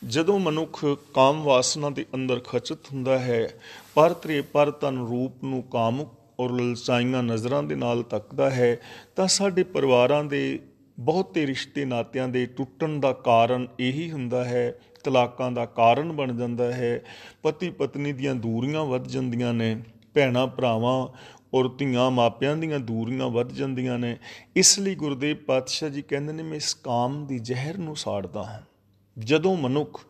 ਜਦੋਂ ਮਨੁੱਖ ਕਾਮ ਵਾਸਨਾ ਦੇ ਅੰਦਰ ਖਚਤ ਹੁੰਦਾ ਹੈ, ਪਰ ਤਨ ਰੂਪ ਨੂੰ ਕਾਮੁਕ ਔਰ ਲਲਚਾਈਆਂ ਨਜ਼ਰਾਂ ਦੇ ਨਾਲ ਤੱਕਦਾ ਹੈ, ਤਾਂ ਸਾਡੇ ਪਰਿਵਾਰਾਂ ਦੇ ਬਹੁਤੇ ਰਿਸ਼ਤੇ ਨਾਤਿਆਂ ਦੇ ਟੁੱਟਣ ਦਾ ਕਾਰਨ ਇਹੀ ਹੁੰਦਾ ਹੈ। ਤਲਾਕਾਂ ਦਾ ਕਾਰਨ ਬਣ ਜਾਂਦਾ ਹੈ। ਪਤੀ ਪਤਨੀ ਦੀਆਂ ਦੂਰੀਆਂ ਵੱਧ ਜਾਂਦੀਆਂ ਨੇ, ਭੈਣਾਂ ਭਰਾਵਾਂ ਔਰ ਧੀਆਂ ਮਾਪਿਆਂ ਦੀਆਂ ਦੂਰੀਆਂ ਵੱਧ ਜਾਂਦੀਆਂ ਨੇ। ਇਸ ਲਈ ਗੁਰਦੇਵ ਪਾਤਸ਼ਾਹ ਜੀ ਕਹਿੰਦੇ ਨੇ, ਮੈਂ ਇਸ ਕਾਮ ਦੀ ਜ਼ਹਿਰ ਨੂੰ ਸਾੜਦਾ ਹਾਂ। ਜਦੋਂ ਮਨੁੱਖ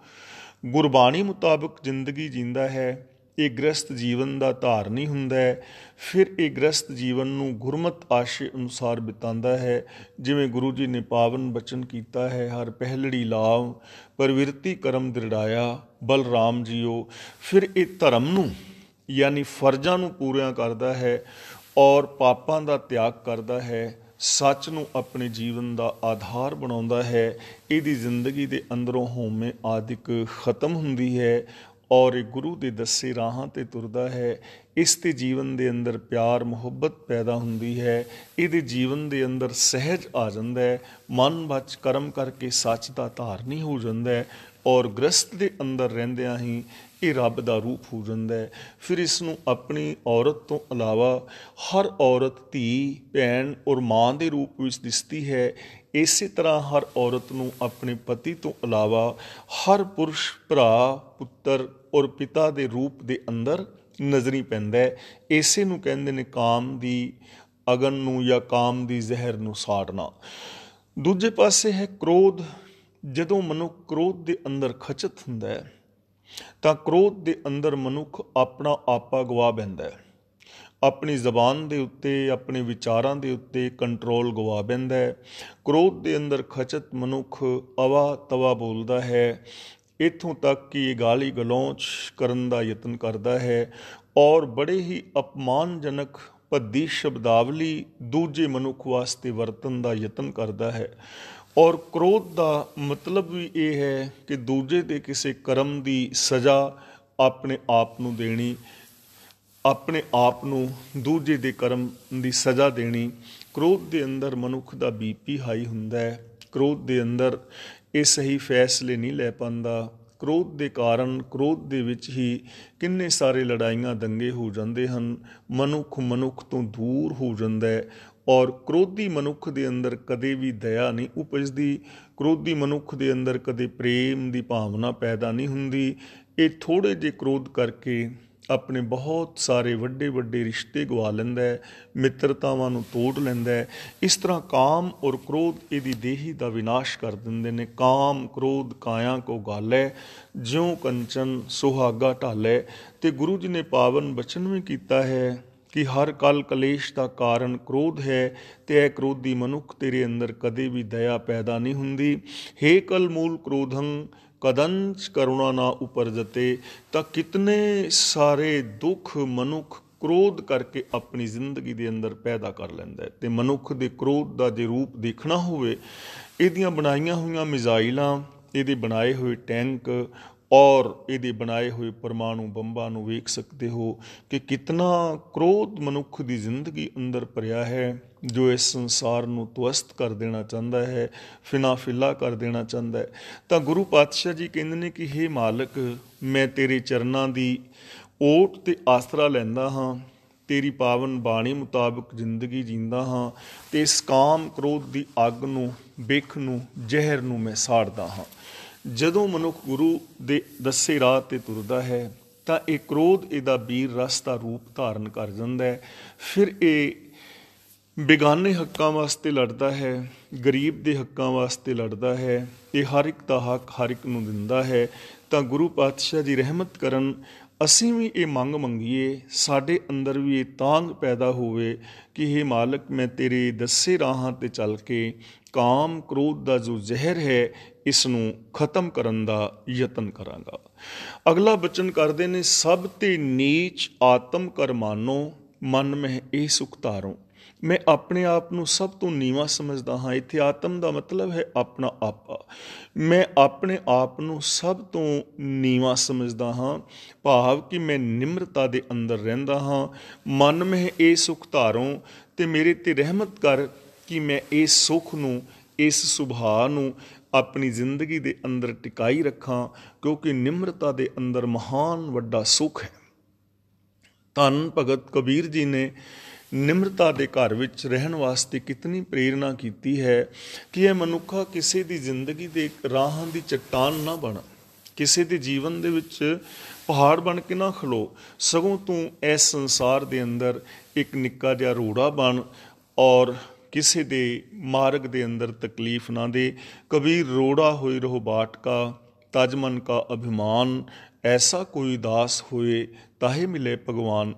ਗੁਰਬਾਣੀ ਮੁਤਾਬਕ ਜ਼ਿੰਦਗੀ ਜੀਂਦਾ ਹੈ, ਇਹ ਗ੍ਰਸਤ ਜੀਵਨ ਦਾ ਧਾਰਨੀ ਹੁੰਦਾ ਹੈ। ਫਿਰ ਇਹ ਗ੍ਰਸਤ ਜੀਵਨ ਨੂੰ ਗੁਰਮਤਿ ਆਸ਼ੇ ਅਨੁਸਾਰ ਬਿਤਾਉਂਦਾ ਹੈ। ਜਿਵੇਂ ਗੁਰੂ ਜੀ ਨੇ ਪਾਵਨ ਬਚਨ ਕੀਤਾ ਹੈ, ਹਰ ਪਹਿਲੜੀ ਲਾਵ ਪ੍ਰਵਿਰਤੀ ਕਰਮ ਦ੍ਰਿੜਾਇਆ ਬਲਰਾਮ ਜੀਓ। ਫਿਰ ਇਹ ਧਰਮ ਨੂੰ ਯਾਨੀ ਫਰਜ਼ਾਂ ਨੂੰ ਪੂਰਿਆਂ ਕਰਦਾ ਹੈ ਔਰ ਪਾਪਾਂ ਦਾ ਤਿਆਗ ਕਰਦਾ ਹੈ, ਸੱਚ ਨੂੰ ਆਪਣੇ ਜੀਵਨ ਦਾ ਆਧਾਰ ਬਣਾਉਂਦਾ ਹੈ। ਇਹਦੀ ਜ਼ਿੰਦਗੀ ਦੇ ਅੰਦਰੋਂ ਹਉਮੈ ਆਦਿਕ ਖਤਮ ਹੁੰਦੀ ਹੈ ਔਰ ਇਹ ਗੁਰੂ ਦੇ ਦੱਸੇ ਰਾਹਾਂ 'ਤੇ ਤੁਰਦਾ ਹੈ। ਇਸ ਦੇ ਜੀਵਨ ਦੇ ਅੰਦਰ ਪਿਆਰ ਮੁਹੱਬਤ ਪੈਦਾ ਹੁੰਦੀ ਹੈ। ਇਹਦੇ ਜੀਵਨ ਦੇ ਅੰਦਰ ਸਹਿਜ ਆ ਜਾਂਦਾ ਹੈ। ਮਨ ਬਚ ਕਰਮ ਕਰਕੇ ਸੱਚ ਦਾ ਧਾਰਨੀ ਹੋ ਜਾਂਦਾ ਹੈ ਔਰ ਗ੍ਰਸਤ ਦੇ ਅੰਦਰ ਰਹਿੰਦਿਆਂ ਹੀ ਇਹ ਰੱਬ ਦਾ ਰੂਪ ਹੋ ਜਾਂਦਾ ਹੈ। ਫਿਰ ਇਸ ਨੂੰ ਆਪਣੀ ਔਰਤ ਤੋਂ ਇਲਾਵਾ ਹਰ ਔਰਤ ਧੀ ਭੈਣ ਔਰ ਮਾਂ ਦੇ ਰੂਪ ਵਿੱਚ ਦਿਸਦੀ ਹੈ। ਇਸੇ ਤਰ੍ਹਾਂ ਹਰ ਔਰਤ ਨੂੰ ਆਪਣੇ ਪਤੀ ਤੋਂ ਇਲਾਵਾ ਹਰ ਪੁਰਸ਼ ਭਰਾ ਪੁੱਤਰ ਔਰ ਪਿਤਾ ਦੇ ਰੂਪ ਦੇ ਅੰਦਰ ਨਜ਼ਰੀ ਪੈਂਦਾ ਹੈ। ਇਸੇ ਨੂੰ ਕਹਿੰਦੇ ਨੇ ਕਾਮ ਦੀ ਅਗਨ ਨੂੰ ਜਾਂ ਕਾਮ ਦੀ ਜ਼ਹਿਰ ਨੂੰ ਸਾੜਨਾ। ਦੂਜੇ ਪਾਸੇ ਹੈ ਕ੍ਰੋਧ। ਜਦੋਂ ਮਨੁੱਖ ਕ੍ਰੋਧ ਦੇ ਅੰਦਰ ਖਚਤ ਹੁੰਦਾ ਹੈ ਤਾਂ ਕ੍ਰੋਧ ਦੇ ਅੰਦਰ ਮਨੁੱਖ ਆਪਣਾ ਆਪਾ ਗਵਾ ਬੈਂਦਾ ਹੈ, ਆਪਣੀ ਜ਼ਬਾਨ ਦੇ ਉੱਤੇ, ਆਪਣੇ ਵਿਚਾਰਾਂ ਦੇ ਉੱਤੇ ਕੰਟਰੋਲ ਗਵਾ ਬੈਂਦਾ ਹੈ। ਕ੍ਰੋਧ ਦੇ ਅੰਦਰ ਖਚਤ ਮਨੁੱਖ ਅਵਾ ਤਵਾ ਬੋਲਦਾ ਹੈ, ਇੱਥੋਂ ਤੱਕ ਕਿ ਇਹ ਗਾਲੀ ਗਲੋਚ ਕਰਨ ਦਾ ਯਤਨ ਕਰਦਾ ਹੈ ਔਰ ਬੜੇ ਹੀ ਅਪਮਾਨਜਨਕ ਭੱਦੀ ਸ਼ਬਦਾਵਲੀ ਦੂਜੇ ਮਨੁੱਖ ਵਾਸਤੇ ਵਰਤਣ ਦਾ ਯਤਨ ਕਰਦਾ ਹੈ। ਔਰ ਕ੍ਰੋਧ ਦਾ ਮਤਲਬ ਵੀ ਇਹ ਹੈ ਕਿ ਦੂਜੇ ਦੇ ਕਿਸੇ ਕਰਮ ਦੀ ਸਜ਼ਾ ਆਪਣੇ ਆਪ ਨੂੰ ਦੇਣੀ, ਆਪਣੇ ਆਪ ਨੂੰ ਦੂਜੇ ਦੇ ਕਰਮ ਦੀ ਸਜ਼ਾ ਦੇਣੀ। ਕ੍ਰੋਧ ਦੇ ਅੰਦਰ ਮਨੁੱਖ ਦਾ BP ਹਾਈ ਹੁੰਦਾ ਹੈ। ਕ੍ਰੋਧ ਦੇ ਅੰਦਰ ਇਹ ਸਹੀ ਫੈਸਲੇ ਨਹੀਂ ਲੈ ਪਾਉਂਦਾ। ਕ੍ਰੋਧ ਦੇ ਕਾਰਨ ਕ੍ਰੋਧ ਦੇ ਵਿੱਚ ਹੀ ਕਿੰਨੇ ਸਾਰੇ ਲੜਾਈਆਂ ਦੰਗੇ ਹੋ ਜਾਂਦੇ ਹਨ। ਮਨੁੱਖ ਤੋਂ ਦੂਰ ਹੋ ਜਾਂਦਾ ਹੈ ਔਰ ਕ੍ਰੋਧੀ ਮਨੁੱਖ ਦੇ ਅੰਦਰ ਕਦੇ ਵੀ ਦਇਆ ਨਹੀਂ ਉਪਜਦੀ। ਕ੍ਰੋਧੀ ਮਨੁੱਖ ਦੇ ਅੰਦਰ ਕਦੇ ਪ੍ਰੇਮ ਦੀ ਭਾਵਨਾ ਪੈਦਾ ਨਹੀਂ ਹੁੰਦੀ। ਇਹ ਥੋੜ੍ਹੇ ਜਿਹੇ ਕ੍ਰੋਧ ਕਰਕੇ ਆਪਣੇ ਬਹੁਤ ਸਾਰੇ ਵੱਡੇ ਵੱਡੇ ਰਿਸ਼ਤੇ ਗਵਾ ਲੈਂਦਾ ਹੈ, ਮਿੱਤਰਤਾਵਾਂ ਨੂੰ ਤੋੜ ਲੈਂਦਾ ਹੈ। ਇਸ ਤਰ੍ਹਾਂ ਕਾਮ ਔਰ ਕ੍ਰੋਧ ਇਹਦੀ ਦੇਹੀ ਦਾ ਵਿਨਾਸ਼ ਕਰ ਦਿੰਦੇ ਨੇ। ਕਾਮ ਕ੍ਰੋਧ ਕਾਇਆ ਕੋ ਗਾਲੈ, ਜਿਉਂ ਕੰਚਨ ਸੁਹਾਗਾ ਢਾਲੈ। ਅਤੇ ਗੁਰੂ ਜੀ ਨੇ ਪਾਵਨ ਬਚਨ ਵੀ ਕੀਤਾ ਹੈ ਕਿ ਹਰ ਕਲ ਕਲੇਸ਼ ਦਾ ਕਾਰਨ ਕ੍ਰੋਧ ਹੈ ਅਤੇ ਇਹ ਕ੍ਰੋਧੀ ਮਨੁੱਖ ਤੇਰੇ ਅੰਦਰ ਕਦੇ ਵੀ ਦਇਆ ਪੈਦਾ ਨਹੀਂ ਹੁੰਦੀ। ਹੇ ਕਲ ਮੂਲ ਕ੍ਰੋਧੰ ਕਦੰਚ ਕਰੁਣਾ ਨਾ ਉਪਰਜਤੇ। ਤਾਂ ਕਿਤਨੇ ਸਾਰੇ ਦੁੱਖ ਮਨੁੱਖ ਕ੍ਰੋਧ ਕਰਕੇ ਆਪਣੀ ਜ਼ਿੰਦਗੀ ਦੇ ਅੰਦਰ ਪੈਦਾ ਕਰ ਲੈਂਦਾ ਹੈ। ਅਤੇ ਮਨੁੱਖ ਦੇ ਕ੍ਰੋਧ ਦਾ ਜੇ ਰੂਪ ਦੇਖਣਾ ਹੋਵੇ, ਇਹਦੀਆਂ ਬਣਾਈਆਂ ਹੋਈਆਂ ਮਿਜ਼ਾਈਲਾਂ, ਇਹਦੇ ਬਣਾਏ ਹੋਏ ਟੈਂਕ ਔਰ ਇਹਦੇ ਬਣਾਏ ਹੋਏ ਪਰਮਾਣੂ ਬੰਬਾਂ ਨੂੰ ਵੇਖ ਸਕਦੇ ਹੋ ਕਿ ਕਿਤਨਾ ਕ੍ਰੋਧ ਮਨੁੱਖ ਦੀ ਜ਼ਿੰਦਗੀ ਅੰਦਰ ਭਰਿਆ ਹੈ, ਜੋ ਇਸ ਸੰਸਾਰ ਨੂੰ ਤਵਸਤ ਕਰ ਦੇਣਾ ਚਾਹੁੰਦਾ ਹੈ, ਫਿਨਾ ਫਿਲਾ ਕਰ ਦੇਣਾ ਚਾਹੁੰਦਾ ਹੈ। ਤਾਂ ਗੁਰੂ ਪਾਤਸ਼ਾਹ ਜੀ ਕਹਿੰਦੇ ਨੇ ਕਿ ਹੇ ਮਾਲਕ, ਮੈਂ ਤੇਰੇ ਚਰਨਾਂ ਦੀ ਓਟ ਤੇ ਆਸਰਾ ਲੈਂਦਾ ਹਾਂ, ਤੇਰੀ ਪਾਵਨ ਬਾਣੀ ਮੁਤਾਬਕ ਜ਼ਿੰਦਗੀ ਜੀਂਦਾ ਹਾਂ ਅਤੇ ਇਸ ਕਾਮ ਕ੍ਰੋਧ ਦੀ ਅੱਗ ਨੂੰ, ਬਿਖ ਨੂੰ, ਜ਼ਹਿਰ ਨੂੰ ਮੈਂ ਸਾੜਦਾ ਹਾਂ। ਜਦੋਂ ਮਨੁੱਖ ਗੁਰੂ ਦੇ ਦੱਸੇ ਰਾਹ 'ਤੇ ਤੁਰਦਾ ਹੈ ਤਾਂ ਇਹ ਕ੍ਰੋਧ ਇਹਦਾ ਵੀਰ ਰਸ ਦਾ ਰੂਪ ਧਾਰਨ ਕਰ ਜਾਂਦਾ ਹੈ। ਫਿਰ ਇਹ ਬੇਗਾਨੇ ਹੱਕਾਂ ਵਾਸਤੇ ਲੜਦਾ ਹੈ, ਗਰੀਬ ਦੇ ਹੱਕਾਂ ਵਾਸਤੇ ਲੜਦਾ ਹੈ। ਇਹ ਹਰ ਇੱਕ ਦਾ ਹੱਕ ਹਰ ਇੱਕ ਨੂੰ ਦਿੰਦਾ ਹੈ। ਤਾਂ ਗੁਰੂ ਪਾਤਸ਼ਾਹ ਜੀ ਰਹਿਮਤ ਕਰਨ, ਅਸੀਂ ਵੀ ਇਹ ਮੰਗ ਮੰਗੀਏ, ਸਾਡੇ ਅੰਦਰ ਵੀ ਇਹ ਤਾਂਘ ਪੈਦਾ ਹੋਵੇ ਕਿ ਹੇ ਮਾਲਕ, ਮੈਂ ਤੇਰੇ ਦੱਸੇ ਰਾਹਾਂ 'ਤੇ ਚੱਲ ਕੇ ਕਾਮ ਕ੍ਰੋਧ ਦਾ ਜੋ ਜ਼ਹਿਰ ਹੈ, ਇਸ ਨੂੰ ਖਤਮ ਕਰਨ ਦਾ ਯਤਨ ਕਰਾਂਗਾ। ਅਗਲਾ ਬਚਨ ਕਰਦੇ ਨੇ, ਸਭ ਤੇ ਨੀਚ ਆਤਮ ਕਰ ਮਾਨੋ, ਮਨ ਮਹਿ ਇਹ ਸੁਖ ਧਾਰੋ। ਮੈਂ ਆਪਣੇ ਆਪ ਨੂੰ ਸਭ ਤੋਂ ਨੀਵਾਂ ਸਮਝਦਾ ਹਾਂ। ਇੱਥੇ ਆਤਮ ਦਾ ਮਤਲਬ ਹੈ ਆਪਣਾ ਆਪਾ। ਮੈਂ ਆਪਣੇ ਆਪ ਨੂੰ ਸਭ ਤੋਂ ਨੀਵਾਂ ਸਮਝਦਾ ਹਾਂ, ਭਾਵ ਕਿ ਮੈਂ ਨਿਮਰਤਾ ਦੇ ਅੰਦਰ ਰਹਿੰਦਾ ਹਾਂ। ਮਨ ਮਹਿ ਇਹ ਸੁਖ ਧਾਰੋ, ਅਤੇ ਮੇਰੇ 'ਤੇ ਰਹਿਮਤ ਕਰ ਕਿ ਮੈਂ ਇਸ ਸੁੱਖ ਨੂੰ, ਇਸ ਸੁਭਾਅ ਨੂੰ ਆਪਣੀ ਜ਼ਿੰਦਗੀ ਦੇ ਅੰਦਰ ਟਿਕਾਈ ਰੱਖਾਂ, ਕਿਉਂਕਿ ਨਿਮਰਤਾ ਦੇ ਅੰਦਰ ਮਹਾਨ ਵੱਡਾ ਸੁੱਖ ਹੈ। ਧੰਨ ਭਗਤ ਕਬੀਰ ਜੀ ਨੇ ਨਿਮਰਤਾ ਦੇ ਘਰ ਵਿੱਚ ਰਹਿਣ ਵਾਸਤੇ ਕਿਤਨੀ ਪ੍ਰੇਰਨਾ ਕੀਤੀ ਹੈ ਕਿ ਇਹ ਮਨੁੱਖਾ ਕਿਸੇ ਦੀ ਜ਼ਿੰਦਗੀ ਦੇ ਰਾਹਾਂ ਦੀ ਚੱਟਾਨ ਨਾ ਬਣ, ਕਿਸੇ ਦੇ ਜੀਵਨ ਦੇ ਵਿੱਚ ਪਹਾੜ ਬਣ ਕੇ ਨਾ ਖਲੋ, ਸਗੋਂ ਤੂੰ ਇਸ ਸੰਸਾਰ ਦੇ ਅੰਦਰ ਇੱਕ ਨਿੱਕਾ ਜਿਹਾ ਰੋੜਾ ਬਣ ਔਰ ਕਿਸੇ ਦੇ ਮਾਰਗ ਦੇ ਅੰਦਰ ਤਕਲੀਫ ਨਾ ਦੇ। ਕਬੀਰ ਰੋੜਾ ਹੋਈ ਰਹੋ ਬਾਟਕਾ, ਤਜ ਮਨ ਕਾ ਅਭਿਮਾਨ, ਐਸਾ ਕੋਈ ਦਾਸ ਹੋਏ ਤਾਹੇ ਮਿਲੇ ਭਗਵਾਨ।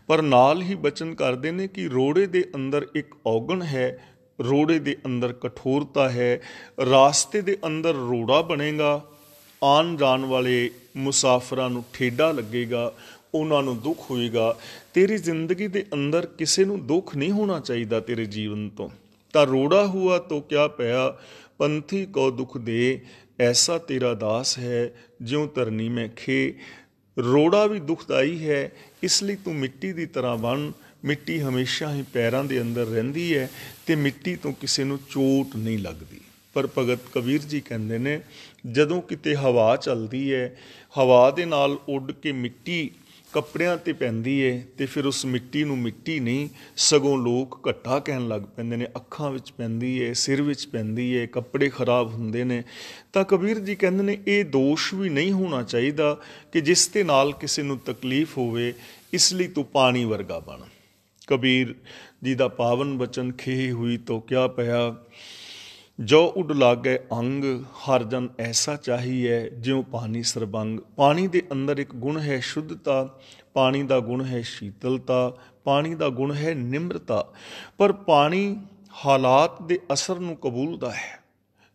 ਪਰ ਨਾਲ ਹੀ ਬਚਨ ਕਰਦੇ ਨੇ ਕਿ ਰੋੜੇ ਦੇ ਅੰਦਰ ਇੱਕ ਔਗਣ ਹੈ, ਰੋੜੇ ਦੇ ਅੰਦਰ ਕਠੋਰਤਾ ਹੈ। ਰਾਸਤੇ ਦੇ ਅੰਦਰ ਰੋੜਾ ਬਣੇਗਾ, ਆਉਣ ਜਾਣ ਵਾਲੇ ਮੁਸਾਫਰਾਂ ਨੂੰ ਠੇਡਾ ਲੱਗੇਗਾ, ਉਹਨਾਂ ਨੂੰ ਦੁੱਖ ਹੋਏਗਾ। ਤੇਰੀ ਜ਼ਿੰਦਗੀ ਦੇ ਅੰਦਰ ਕਿਸੇ ਨੂੰ ਦੁੱਖ ਨਹੀਂ ਹੋਣਾ ਚਾਹੀਦਾ ਤੇਰੇ ਜੀਵਨ ਤੋਂ। ਤਾਂ ਰੋੜਾ ਹੁਆ ਤੋ ਕਿਆ ਪਿਆ, ਪੰਥੀ ਕੋ ਦੁੱਖ ਦੇ, ਐਸਾ ਤੇਰਾ ਦਾਸ ਹੈ ਜਿਉਂ ਧਰਨੀ ਮੈਂ ਖੇ। ਰੋੜਾ ਵੀ ਦੁਖਦਾਈ ਹੈ, ਇਸ ਲਈ ਤੂੰ ਮਿੱਟੀ ਦੀ ਤਰ੍ਹਾਂ ਬਣ। ਮਿੱਟੀ ਹਮੇਸ਼ਾ ਹੀ ਪੈਰਾਂ ਦੇ ਅੰਦਰ ਰਹਿੰਦੀ ਹੈ ਅਤੇ ਮਿੱਟੀ ਤੋਂ ਕਿਸੇ ਨੂੰ ਚੋਟ ਨਹੀਂ ਲੱਗਦੀ। ਪਰ ਭਗਤ ਕਬੀਰ ਜੀ ਕਹਿੰਦੇ ਨੇ, ਜਦੋਂ ਕਿਤੇ ਹਵਾ ਚੱਲਦੀ ਹੈ, ਹਵਾ ਦੇ ਨਾਲ ਉੱਡ ਕੇ ਮਿੱਟੀ ਕੱਪੜਿਆਂ 'ਤੇ ਪੈਂਦੀ ਹੈ ਤੇ ਫਿਰ ਉਸ ਮਿੱਟੀ ਨੂੰ ਮਿੱਟੀ ਨਹੀਂ ਸਗੋਂ ਲੋਕ ਘੱਟਾ ਕਹਿਣ ਲੱਗ ਪੈਂਦੇ ਨੇ। ਅੱਖਾਂ ਵਿੱਚ ਪੈਂਦੀ ਹੈ, ਸਿਰ ਵਿੱਚ ਪੈਂਦੀ ਹੈ, ਕੱਪੜੇ ਖਰਾਬ ਹੁੰਦੇ ਨੇ। ਤਾਂ ਕਬੀਰ ਜੀ ਕਹਿੰਦੇ ਨੇ ਇਹ ਦੋਸ਼ ਵੀ ਨਹੀਂ ਹੋਣਾ ਚਾਹੀਦਾ ਕਿ ਜਿਸ ਦੇ ਨਾਲ ਕਿਸੇ ਨੂੰ ਤਕਲੀਫ ਹੋਵੇ, ਇਸ ਲਈ ਤੂੰ ਪਾਣੀ ਵਰਗਾ ਬਣ। ਕਬੀਰ ਜੀ ਦਾ ਪਾਵਨ ਬਚਨ ਖੇਹੀ ਹੋਈ ਤੋ ਕਿਆ ਪਿਆ, ਜੋ ਉਡ ਲਾਗੇ ਅੰਗ ਹਰ ਜਨ ਐਸਾ ਚਾਹੀਏ ਜਿਉ ਪਾਣੀ ਸਰਬੰਗ। ਪਾਣੀ ਦੇ ਅੰਦਰ ਇੱਕ ਗੁਣ ਹੈ ਸ਼ੁੱਧਤਾ, ਪਾਣੀ ਦਾ ਗੁਣ ਹੈ ਸ਼ੀਤਲਤਾ, ਪਾਣੀ ਦਾ ਗੁਣ ਹੈ ਨਿਮਰਤਾ। ਪਰ ਪਾਣੀ ਹਾਲਾਤ ਦੇ ਅਸਰ ਨੂੰ ਕਬੂਲਦਾ ਹੈ।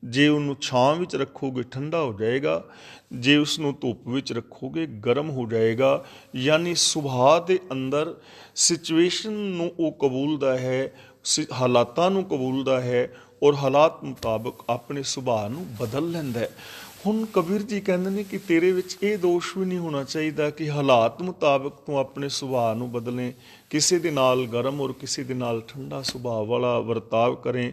ਜੇ ਉਹਨੂੰ ਛਾਂ ਵਿੱਚ ਰੱਖੋਗੇ ਠੰਡਾ ਹੋ ਜਾਏਗਾ, ਜੇ ਉਸ ਨੂੰ ਧੁੱਪ ਵਿੱਚ ਰੱਖੋਗੇ ਗਰਮ ਹੋ ਜਾਏਗਾ। ਯਾਨੀ ਸੁਭਾਅ ਦੇ ਅੰਦਰ ਸਿਚੁਏਸ਼ਨ ਨੂੰ ਉਹ ਕਬੂਲਦਾ ਹੈ, ਹਾਲਾਤਾਂ ਨੂੰ ਕਬੂਲਦਾ ਹੈ ਔਰ ਹਾਲਾਤ ਮੁਤਾਬਕ ਆਪਣੇ ਸੁਭਾਅ ਨੂੰ ਬਦਲ ਲੈਂਦਾ ਹੈ। ਹੁਣ ਕਬੀਰ ਜੀ ਕਹਿੰਦੇ ਨੇ ਕਿ ਤੇਰੇ ਵਿੱਚ ਇਹ ਦੋਸ਼ ਵੀ ਨਹੀਂ ਹੋਣਾ ਚਾਹੀਦਾ ਕਿ ਹਾਲਾਤ ਮੁਤਾਬਕ ਤੂੰ ਆਪਣੇ ਸੁਭਾਅ ਨੂੰ ਬਦਲੇ, ਕਿਸੇ ਦੇ ਨਾਲ ਗਰਮ ਔਰ ਕਿਸੇ ਦੇ ਨਾਲ ਠੰਡਾ ਸੁਭਾਅ ਵਾਲਾ ਵਰਤਾਵ ਕਰੇ।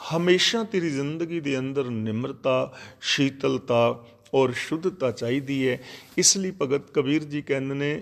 ਹਮੇਸ਼ਾ ਤੇਰੀ ਜ਼ਿੰਦਗੀ ਦੇ ਅੰਦਰ ਨਿਮਰਤਾ, ਸ਼ੀਤਲਤਾ ਔਰ ਸ਼ੁੱਧਤਾ ਚਾਹੀਦੀ ਹੈ। ਇਸ ਲਈ ਭਗਤ ਕਬੀਰ ਜੀ ਕਹਿੰਦੇ ਨੇ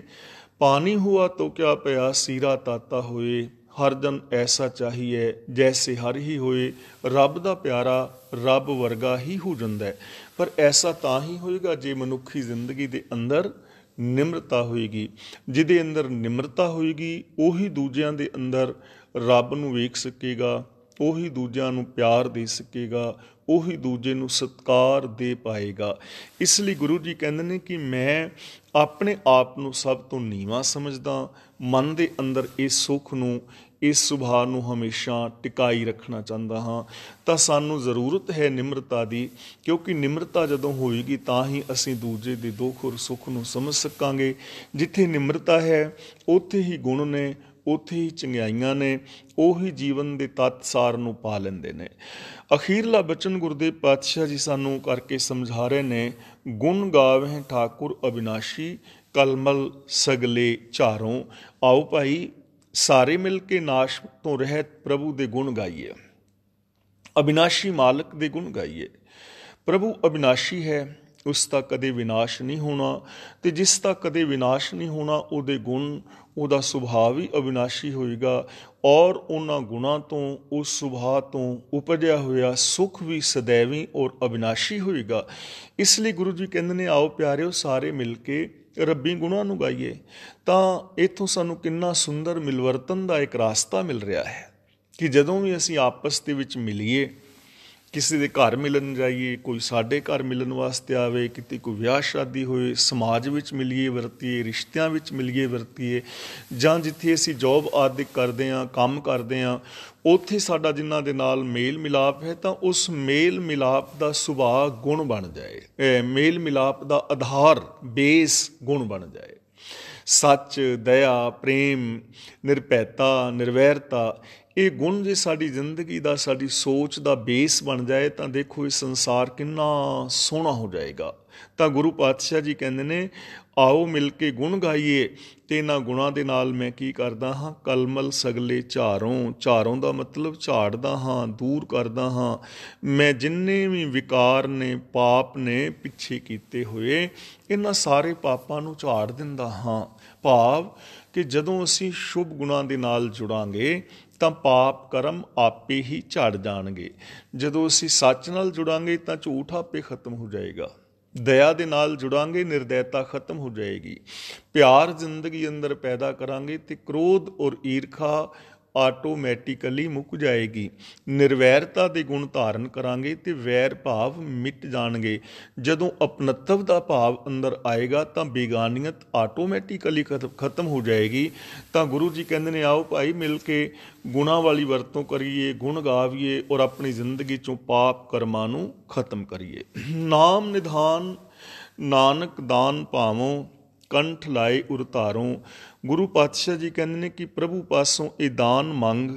ਪਾਣੀ ਹੁਆ ਤੋ ਕਿਆ ਪਿਆ, ਸੀਰਾ ਤਾਤਾ ਹੋਏ ਹਰ ਜਨ ਐਸਾ ਚਾਹੀਏ ਜੈਸੇ ਹਰ ਹੀ ਹੋਏ। ਰੱਬ ਦਾ ਪਿਆਰਾ ਰੱਬ ਵਰਗਾ ਹੀ ਹੋ ਜਾਂਦਾ ਹੈ, ਪਰ ਐਸਾ ਤਾਂ ਹੀ ਹੋਏਗਾ ਜੇ ਮਨੁੱਖੀ ਜ਼ਿੰਦਗੀ ਦੇ ਅੰਦਰ ਨਿਮਰਤਾ ਹੋਏਗੀ। ਜਿਹਦੇ ਅੰਦਰ ਨਿਮਰਤਾ ਹੋਏਗੀ ਉਹੀ ਦੂਜਿਆਂ ਦੇ ਅੰਦਰ ਰੱਬ ਨੂੰ ਵੇਖ ਸਕੇਗਾ, ਉਹੀ ਦੂਜਿਆਂ ਨੂੰ ਪਿਆਰ ਦੇ ਸਕੇਗਾ, ਉਹੀ ਦੂਜੇ ਨੂੰ ਸਤਿਕਾਰ ਦੇ ਪਾਏਗਾ। ਇਸ ਲਈ ਗੁਰੂ ਜੀ ਕਹਿੰਦੇ ਨੇ ਕਿ ਮੈਂ ਆਪਣੇ ਆਪ ਨੂੰ ਸਭ ਤੋਂ ਨੀਵਾਂ ਸਮਝਦਾ, ਮਨ ਦੇ ਅੰਦਰ ਇਸ ਸੁੱਖ ਨੂੰ, ਇਸ ਸੁਭਾਅ ਨੂੰ ਹਮੇਸ਼ਾ ਟਿਕਾਈ ਰੱਖਣਾ ਚਾਹੁੰਦਾ ਹਾਂ। ਤਾਂ ਸਾਨੂੰ ਜ਼ਰੂਰਤ ਹੈ ਨਿਮਰਤਾ ਦੀ, ਕਿਉਂਕਿ ਨਿਮਰਤਾ ਜਦੋਂ ਹੋਏਗੀ ਤਾਂ ਹੀ ਅਸੀਂ ਦੂਜੇ ਦੇ ਦੁੱਖ ਔਰ ਸੁੱਖ ਨੂੰ ਸਮਝ ਸਕਾਂਗੇ। ਜਿੱਥੇ ਨਿਮਰਤਾ ਹੈ ਉੱਥੇ ਹੀ ਗੁਣ ਨੇ, ਉੱਥੇ ਹੀ ਚੰਗਿਆਈਆਂ ਨੇ, ਉਹੀ ਜੀਵਨ ਦੇ ਤੱਤ ਸਾਰ ਨੂੰ ਪਾ ਲੈਂਦੇ ਨੇ। ਅਖੀਰਲਾ ਬਚਨ ਗੁਰਦੇਵ ਪਾਤਸ਼ਾਹ ਜੀ ਸਾਨੂੰ ਕਰਕੇ ਸਮਝਾ ਰਹੇ ਨੇ, ਗੁਣ ਗਾਵਹਿ ਠਾਕੁਰ ਅਬਿਨਾਸ਼ੀ ਕਲਮਲ ਸਗਲੇ ਝਾਰੋਂ। ਆਓ ਭਾਈ ਸਾਰੇ ਮਿਲ ਕੇ ਨਾਸ਼ ਤੋਂ ਰਹਿਤ ਪ੍ਰਭੂ ਦੇ ਗੁਣ ਗਾਈਏ, ਅਬਿਨਾਸ਼ੀ ਮਾਲਕ ਦੇ ਗੁਣ ਗਾਈਏ। ਪ੍ਰਭੂ ਅਬਿਨਾਸ਼ੀ ਹੈ, ਉਸ ਦਾ ਕਦੇ ਵਿਨਾਸ਼ ਨਹੀਂ ਹੋਣਾ, ਅਤੇ ਜਿਸ ਦਾ ਕਦੇ ਵਿਨਾਸ਼ ਨਹੀਂ ਹੋਣਾ ਉਹਦੇ ਗੁਣ, ਉਹਦਾ ਸੁਭਾਅ ਵੀ ਅਬਿਨਾਸ਼ੀ ਹੋਏਗਾ ਔਰ ਉਹਨਾਂ ਗੁਣਾਂ ਤੋਂ, ਉਸ ਸੁਭਾਅ ਤੋਂ ਉਪਜਿਆ ਹੋਇਆ ਸੁੱਖ ਵੀ ਸदैਵੀ ਔਰ ਅਬਿਨਾਸ਼ੀ ਹੋਏਗਾ। ਇਸ ਲਈ ਗੁਰੂ ਜੀ ਕਹਿੰਦੇ ਨੇ ਆਓ ਪਿਆਰਿਓ ਸਾਰੇ ਮਿਲ ਕੇ ਰੱਬੀ ਗੁਣਾਂ ਨੂੰ ਗਾਈਏ। ਤਾਂ ਇੱਥੋਂ ਸਾਨੂੰ ਕਿੰਨਾ ਸੁੰਦਰ ਮਿਲਵਰਤਨ ਦਾ ਇੱਕ ਰਾਸਤਾ ਮਿਲ ਰਿਹਾ ਹੈ ਕਿ ਜਦੋਂ ਵੀ ਅਸੀਂ ਆਪਸ ਦੇ ਵਿੱਚ ਮਿਲੀਏ, ਕਿਸੇ ਦੇ ਘਰ ਮਿਲਣ ਜਾਈਏ, ਕੋਈ ਸਾਡੇ ਘਰ ਮਿਲਣ ਵਾਸਤੇ ਆਵੇ, ਕਿਤੇ ਕੋਈ ਵਿਆਹ ਸ਼ਾਦੀ ਹੋਏ, ਸਮਾਜ ਵਿੱਚ ਮਿਲੀਏ ਵਰਤੀਏ, ਰਿਸ਼ਤਿਆਂ ਵਿੱਚ ਮਿਲੀਏ ਵਰਤੀਏ, ਜਾਂ ਜਿੱਥੇ ਅਸੀਂ ਜੋਬ ਆਦਿ ਕਰਦੇ ਹਾਂ, ਕੰਮ ਕਰਦੇ ਹਾਂ, ਉੱਥੇ ਸਾਡਾ ਜਿਨ੍ਹਾਂ ਦੇ ਨਾਲ ਮੇਲ ਮਿਲਾਪ ਹੈ ਤਾਂ ਉਸ ਮੇਲ ਮਿਲਾਪ ਦਾ ਸੁਭਾਅ ਗੁਣ ਬਣ ਜਾਏ, ਮੇਲ ਮਿਲਾਪ ਦਾ ਆਧਾਰ ਬੇਸ ਗੁਣ ਬਣ ਜਾਏ। ਸੱਚ, ਦਇਆ, ਪ੍ਰੇਮ, ਨਿਰਭੈਤਾ, ਨਿਰਵੈਰਤਾ, ਇਹ ਗੁਣ ਜੇ ਸਾਡੀ ਜ਼ਿੰਦਗੀ ਦਾ, ਸਾਡੀ ਸੋਚ ਦਾ ਬੇਸ ਬਣ ਜਾਏ ਤਾਂ ਦੇਖੋ ਇਹ ਸੰਸਾਰ ਕਿੰਨਾ ਸੋਹਣਾ ਹੋ ਜਾਏਗਾ। ਤਾਂ ਗੁਰੂ ਪਾਤਸ਼ਾਹ ਜੀ ਕਹਿੰਦੇ ਨੇ ਆਓ ਮਿਲ ਕੇ ਗੁਣ ਗਾਈਏ, ਅਤੇ ਇਹਨਾਂ ਗੁਣਾਂ ਦੇ ਨਾਲ ਮੈਂ ਕੀ ਕਰਦਾ ਹਾਂ, ਕਲਮਲ ਸਗਲੇ ਝਾਰੋਂ। ਝਾਰੋਂ ਦਾ ਮਤਲਬ ਝਾੜਦਾ ਹਾਂ, ਦੂਰ ਕਰਦਾ ਹਾਂ। ਮੈਂ ਜਿੰਨੇ ਵੀ ਵਿਕਾਰ ਨੇ, ਪਾਪ ਨੇ ਪਿੱਛੇ ਕੀਤੇ ਹੋਏ, ਇਹਨਾਂ ਸਾਰੇ ਪਾਪਾਂ ਨੂੰ ਝਾੜ ਦਿੰਦਾ ਹਾਂ। ਭਾਵ ਕਿ ਜਦੋਂ ਅਸੀਂ ਸ਼ੁਭ ਗੁਣਾਂ ਦੇ ਨਾਲ ਜੁੜਾਂਗੇ ਤਾਂ ਪਾਪ ਕਰਮ ਆਪੇ ਹੀ ਝੜ ਜਾਣਗੇ। ਜਦੋਂ ਅਸੀਂ ਸੱਚ ਨਾਲ ਜੁੜਾਂਗੇ ਤਾਂ ਝੂਠ ਆਪੇ ਖਤਮ ਹੋ ਜਾਏਗਾ। ਦਇਆ ਦੇ ਨਾਲ ਜੁੜਾਂਗੇ, ਨਿਰਦੈਤਾ ਖਤਮ ਹੋ ਜਾਏਗੀ। ਪਿਆਰ ਜ਼ਿੰਦਗੀ ਅੰਦਰ ਪੈਦਾ ਕਰਾਂਗੇ ਤੇ ਕ੍ਰੋਧ ਔਰ ਈਰਖਾ ਆਟੋਮੈਟਿਕਲੀ ਮੁੱਕ ਜਾਏਗੀ। ਨਿਰਵੈਰਤਾ ਦੇ ਗੁਣ ਧਾਰਨ ਕਰਾਂਗੇ ਤੇ ਵੈਰ ਭਾਵ ਮਿਟ ਜਾਣਗੇ। ਜਦੋਂ ਅਪਨਤਵ ਦਾ ਭਾਵ ਅੰਦਰ ਆਏਗਾ ਤਾਂ ਬੇਗਾਨੀਅਤ ਆਟੋਮੈਟਿਕਲੀ ਖਤਮ ਹੋ ਜਾਏਗੀ। ਤਾਂ ਗੁਰੂ ਜੀ ਕਹਿੰਦੇ ਨੇ ਆਓ ਭਾਈ ਮਿਲ ਕੇ ਗੁਣਾਂ ਵਾਲੀ ਵਰਤੋਂ ਕਰੀਏ, ਗੁਣ ਗਾਵੀਏ ਔਰ ਆਪਣੀ ਜ਼ਿੰਦਗੀ 'ਚੋਂ ਪਾਪ ਕਰਮਾਂ ਨੂੰ ਖਤਮ ਕਰੀਏ। ਨਾਮ ਨਿਧਾਨ ਨਾਨਕ ਦਾਨ ਪਾਵੋਂ ਕੰਠ ਲਾਏ ਉਰਤਾਰੋਂ। ਗੁਰੂ ਪਾਤਸ਼ਾਹ ਜੀ ਕਹਿੰਦੇ ਨੇ ਕਿ ਪ੍ਰਭੂ ਪਾਸੋਂ ਇਹ ਦਾਨ ਮੰਗ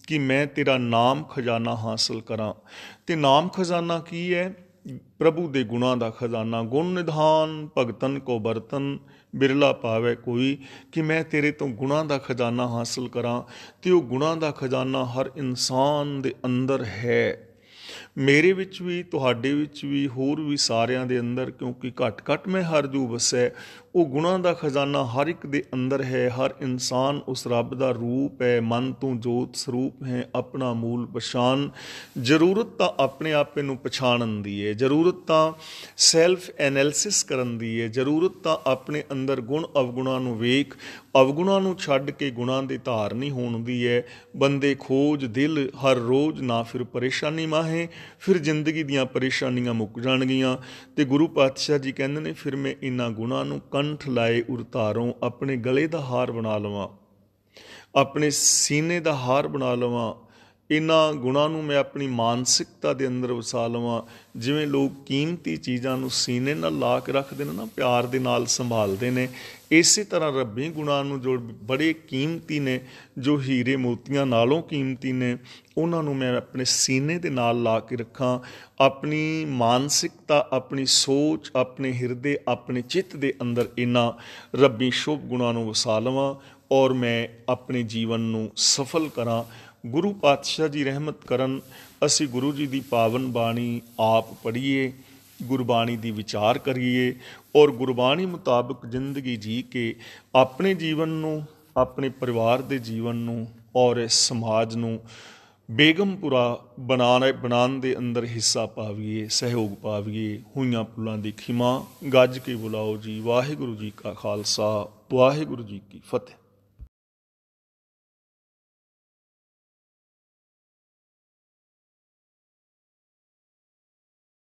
ਕਿ ਮੈਂ ਤੇਰਾ ਨਾਮ ਖਜ਼ਾਨਾ ਹਾਸਲ ਕਰਾਂ। ਅਤੇ ਨਾਮ ਖਜ਼ਾਨਾ ਕੀ ਹੈ? ਪ੍ਰਭੂ ਦੇ ਗੁਣਾਂ ਦਾ ਖਜ਼ਾਨਾ। ਗੁਣ ਨਿਧਾਨ ਭਗਤਨ ਕੋ ਬਰਤਨ ਬਿਰਲਾ ਪਾਵੇ ਕੋਈ, ਕਿ ਮੈਂ ਤੇਰੇ ਤੋਂ ਗੁਣਾਂ ਦਾ ਖਜ਼ਾਨਾ ਹਾਸਲ ਕਰਾਂ। ਅਤੇ ਉਹ ਗੁਣਾਂ ਦਾ ਖਜ਼ਾਨਾ ਹਰ ਇਨਸਾਨ ਦੇ ਅੰਦਰ ਹੈ, ਮੇਰੇ ਵਿੱਚ ਵੀ, ਤੁਹਾਡੇ ਵਿੱਚ ਵੀ, ਹੋਰ ਵੀ ਸਾਰਿਆਂ ਦੇ ਅੰਦਰ, ਕਿਉਂਕਿ ਘੱਟ ਘੱਟ ਮੈਂ ਹਰ ਜੂ ਵਸੈ। ਉਹ ਗੁਣਾਂ ਦਾ ਖਜ਼ਾਨਾ ਹਰ ਇੱਕ ਦੇ ਅੰਦਰ ਹੈ। ਹਰ ਇਨਸਾਨ ਉਸ ਰੱਬ ਦਾ ਰੂਪ ਹੈ। ਮਨ ਤੂੰ ਜੋਤ ਸਰੂਪ ਹੈ, ਆਪਣਾ ਮੂਲ ਪਛਾਣ। ਜ਼ਰੂਰਤ ਤਾਂ ਆਪਣੇ ਆਪੇ ਨੂੰ ਪਛਾਣਨ ਦੀ ਹੈ, ਜ਼ਰੂਰਤ ਤਾਂ ਸੈਲਫ ਐਨਾਲਿਸਿਸ ਕਰਨ ਦੀ ਹੈ, ਜ਼ਰੂਰਤ ਤਾਂ ਆਪਣੇ ਅੰਦਰ ਗੁਣ ਅਵਗੁਣਾਂ ਨੂੰ ਵੇਖ, ਅਵਗੁਣਾਂ ਨੂੰ ਛੱਡ ਕੇ ਗੁਣਾਂ ਦੀ ਧਾਰਨੀ ਹੋਣ ਦੀ ਹੈ। ਬੰਦੇ ਖੋਜ ਦਿਲ ਹਰ ਰੋਜ਼, ਨਾ ਫਿਰ ਪਰੇਸ਼ਾਨੀ ਮਾਹੇ, ਫਿਰ ਜ਼ਿੰਦਗੀ ਦੀਆਂ ਪਰੇਸ਼ਾਨੀਆਂ ਮੁੱਕ ਜਾਣਗੀਆਂ। ਅਤੇ ਗੁਰੂ ਪਾਤਸ਼ਾਹ ਜੀ ਕਹਿੰਦੇ ਨੇ, ਫਿਰ ਮੈਂ ਇਹਨਾਂ ਗੁਣਾਂ ਨੂੰ ਕੰਠ ਲਾਏ ਉਰਤਾਰੋਂ, ਆਪਣੇ ਗਲੇ ਦਾ ਹਾਰ ਬਣਾ ਲਵਾਂ, ਆਪਣੇ ਸੀਨੇ ਦਾ ਹਾਰ ਬਣਾ ਲਵਾਂ। ਇਹਨਾਂ ਗੁਣਾਂ ਨੂੰ ਮੈਂ ਆਪਣੀ ਮਾਨਸਿਕਤਾ ਦੇ ਅੰਦਰ ਵਸਾ ਲਵਾਂ। ਜਿਵੇਂ ਲੋਕ ਕੀਮਤੀ ਚੀਜ਼ਾਂ ਨੂੰ ਸੀਨੇ ਨਾਲ ਲਾ ਕੇ ਰੱਖਦੇ ਨੇ ਨਾ, ਪਿਆਰ ਦੇ ਨਾਲ ਸੰਭਾਲਦੇ ਨੇ, ਇਸੇ ਤਰ੍ਹਾਂ ਰੱਬੀ ਗੁਣਾਂ ਨੂੰ ਜੋ ਬੜੇ ਕੀਮਤੀ ਨੇ, ਜੋ ਹੀਰੇ ਮੋਤੀਆਂ ਨਾਲੋਂ ਕੀਮਤੀ ਨੇ, ਉਹਨਾਂ ਨੂੰ ਮੈਂ ਆਪਣੇ ਸੀਨੇ ਦੇ ਨਾਲ ਲਾ ਕੇ ਰੱਖਾਂ। ਆਪਣੀ ਮਾਨਸਿਕਤਾ, ਆਪਣੀ ਸੋਚ, ਆਪਣੇ ਹਿਰਦੇ, ਆਪਣੇ ਚਿੱਤ ਦੇ ਅੰਦਰ ਇਹਨਾਂ ਰੱਬੀ ਸ਼ੁਭ ਗੁਣਾਂ ਨੂੰ ਵਸਾ ਲਵਾਂ ਔਰ ਮੈਂ ਆਪਣੇ ਜੀਵਨ ਨੂੰ ਸਫਲ ਕਰਾਂ। ਗੁਰੂ ਪਾਤਸ਼ਾਹ ਜੀ ਰਹਿਮਤ ਕਰਨ। ਅਸੀਂ ਗੁਰੂ ਜੀ ਦੀ ਪਾਵਨ ਬਾਣੀ ਆਪ ਪੜ੍ਹੀਏ, ਗੁਰਬਾਣੀ ਦੀ ਵਿਚਾਰ ਕਰੀਏ ਔਰ ਗੁਰਬਾਣੀ ਮੁਤਾਬਕ ਜ਼ਿੰਦਗੀ ਜੀ ਕੇ ਆਪਣੇ ਜੀਵਨ ਨੂੰ, ਆਪਣੇ ਪਰਿਵਾਰ ਦੇ ਜੀਵਨ ਨੂੰ ਔਰ ਇਸ ਸਮਾਜ ਨੂੰ ਬੇਗਮਪੁਰਾ ਬਣਾਉਣ ਦੇ ਅੰਦਰ ਹਿੱਸਾ ਪਾਵੀਏ, ਸਹਿਯੋਗ ਪਾਵੀਏ। ਹੋਈਆਂ ਭੁੱਲਾਂ ਦੀ ਖਿਮਾ, ਗੱਜ ਕੇ ਬੁਲਾਓ ਜੀ। ਵਾਹਿਗੁਰੂ ਜੀ ਕਾ ਖਾਲਸਾ, ਵਾਹਿਗੁਰੂ ਜੀ ਕੀ ਫਤਿਹ।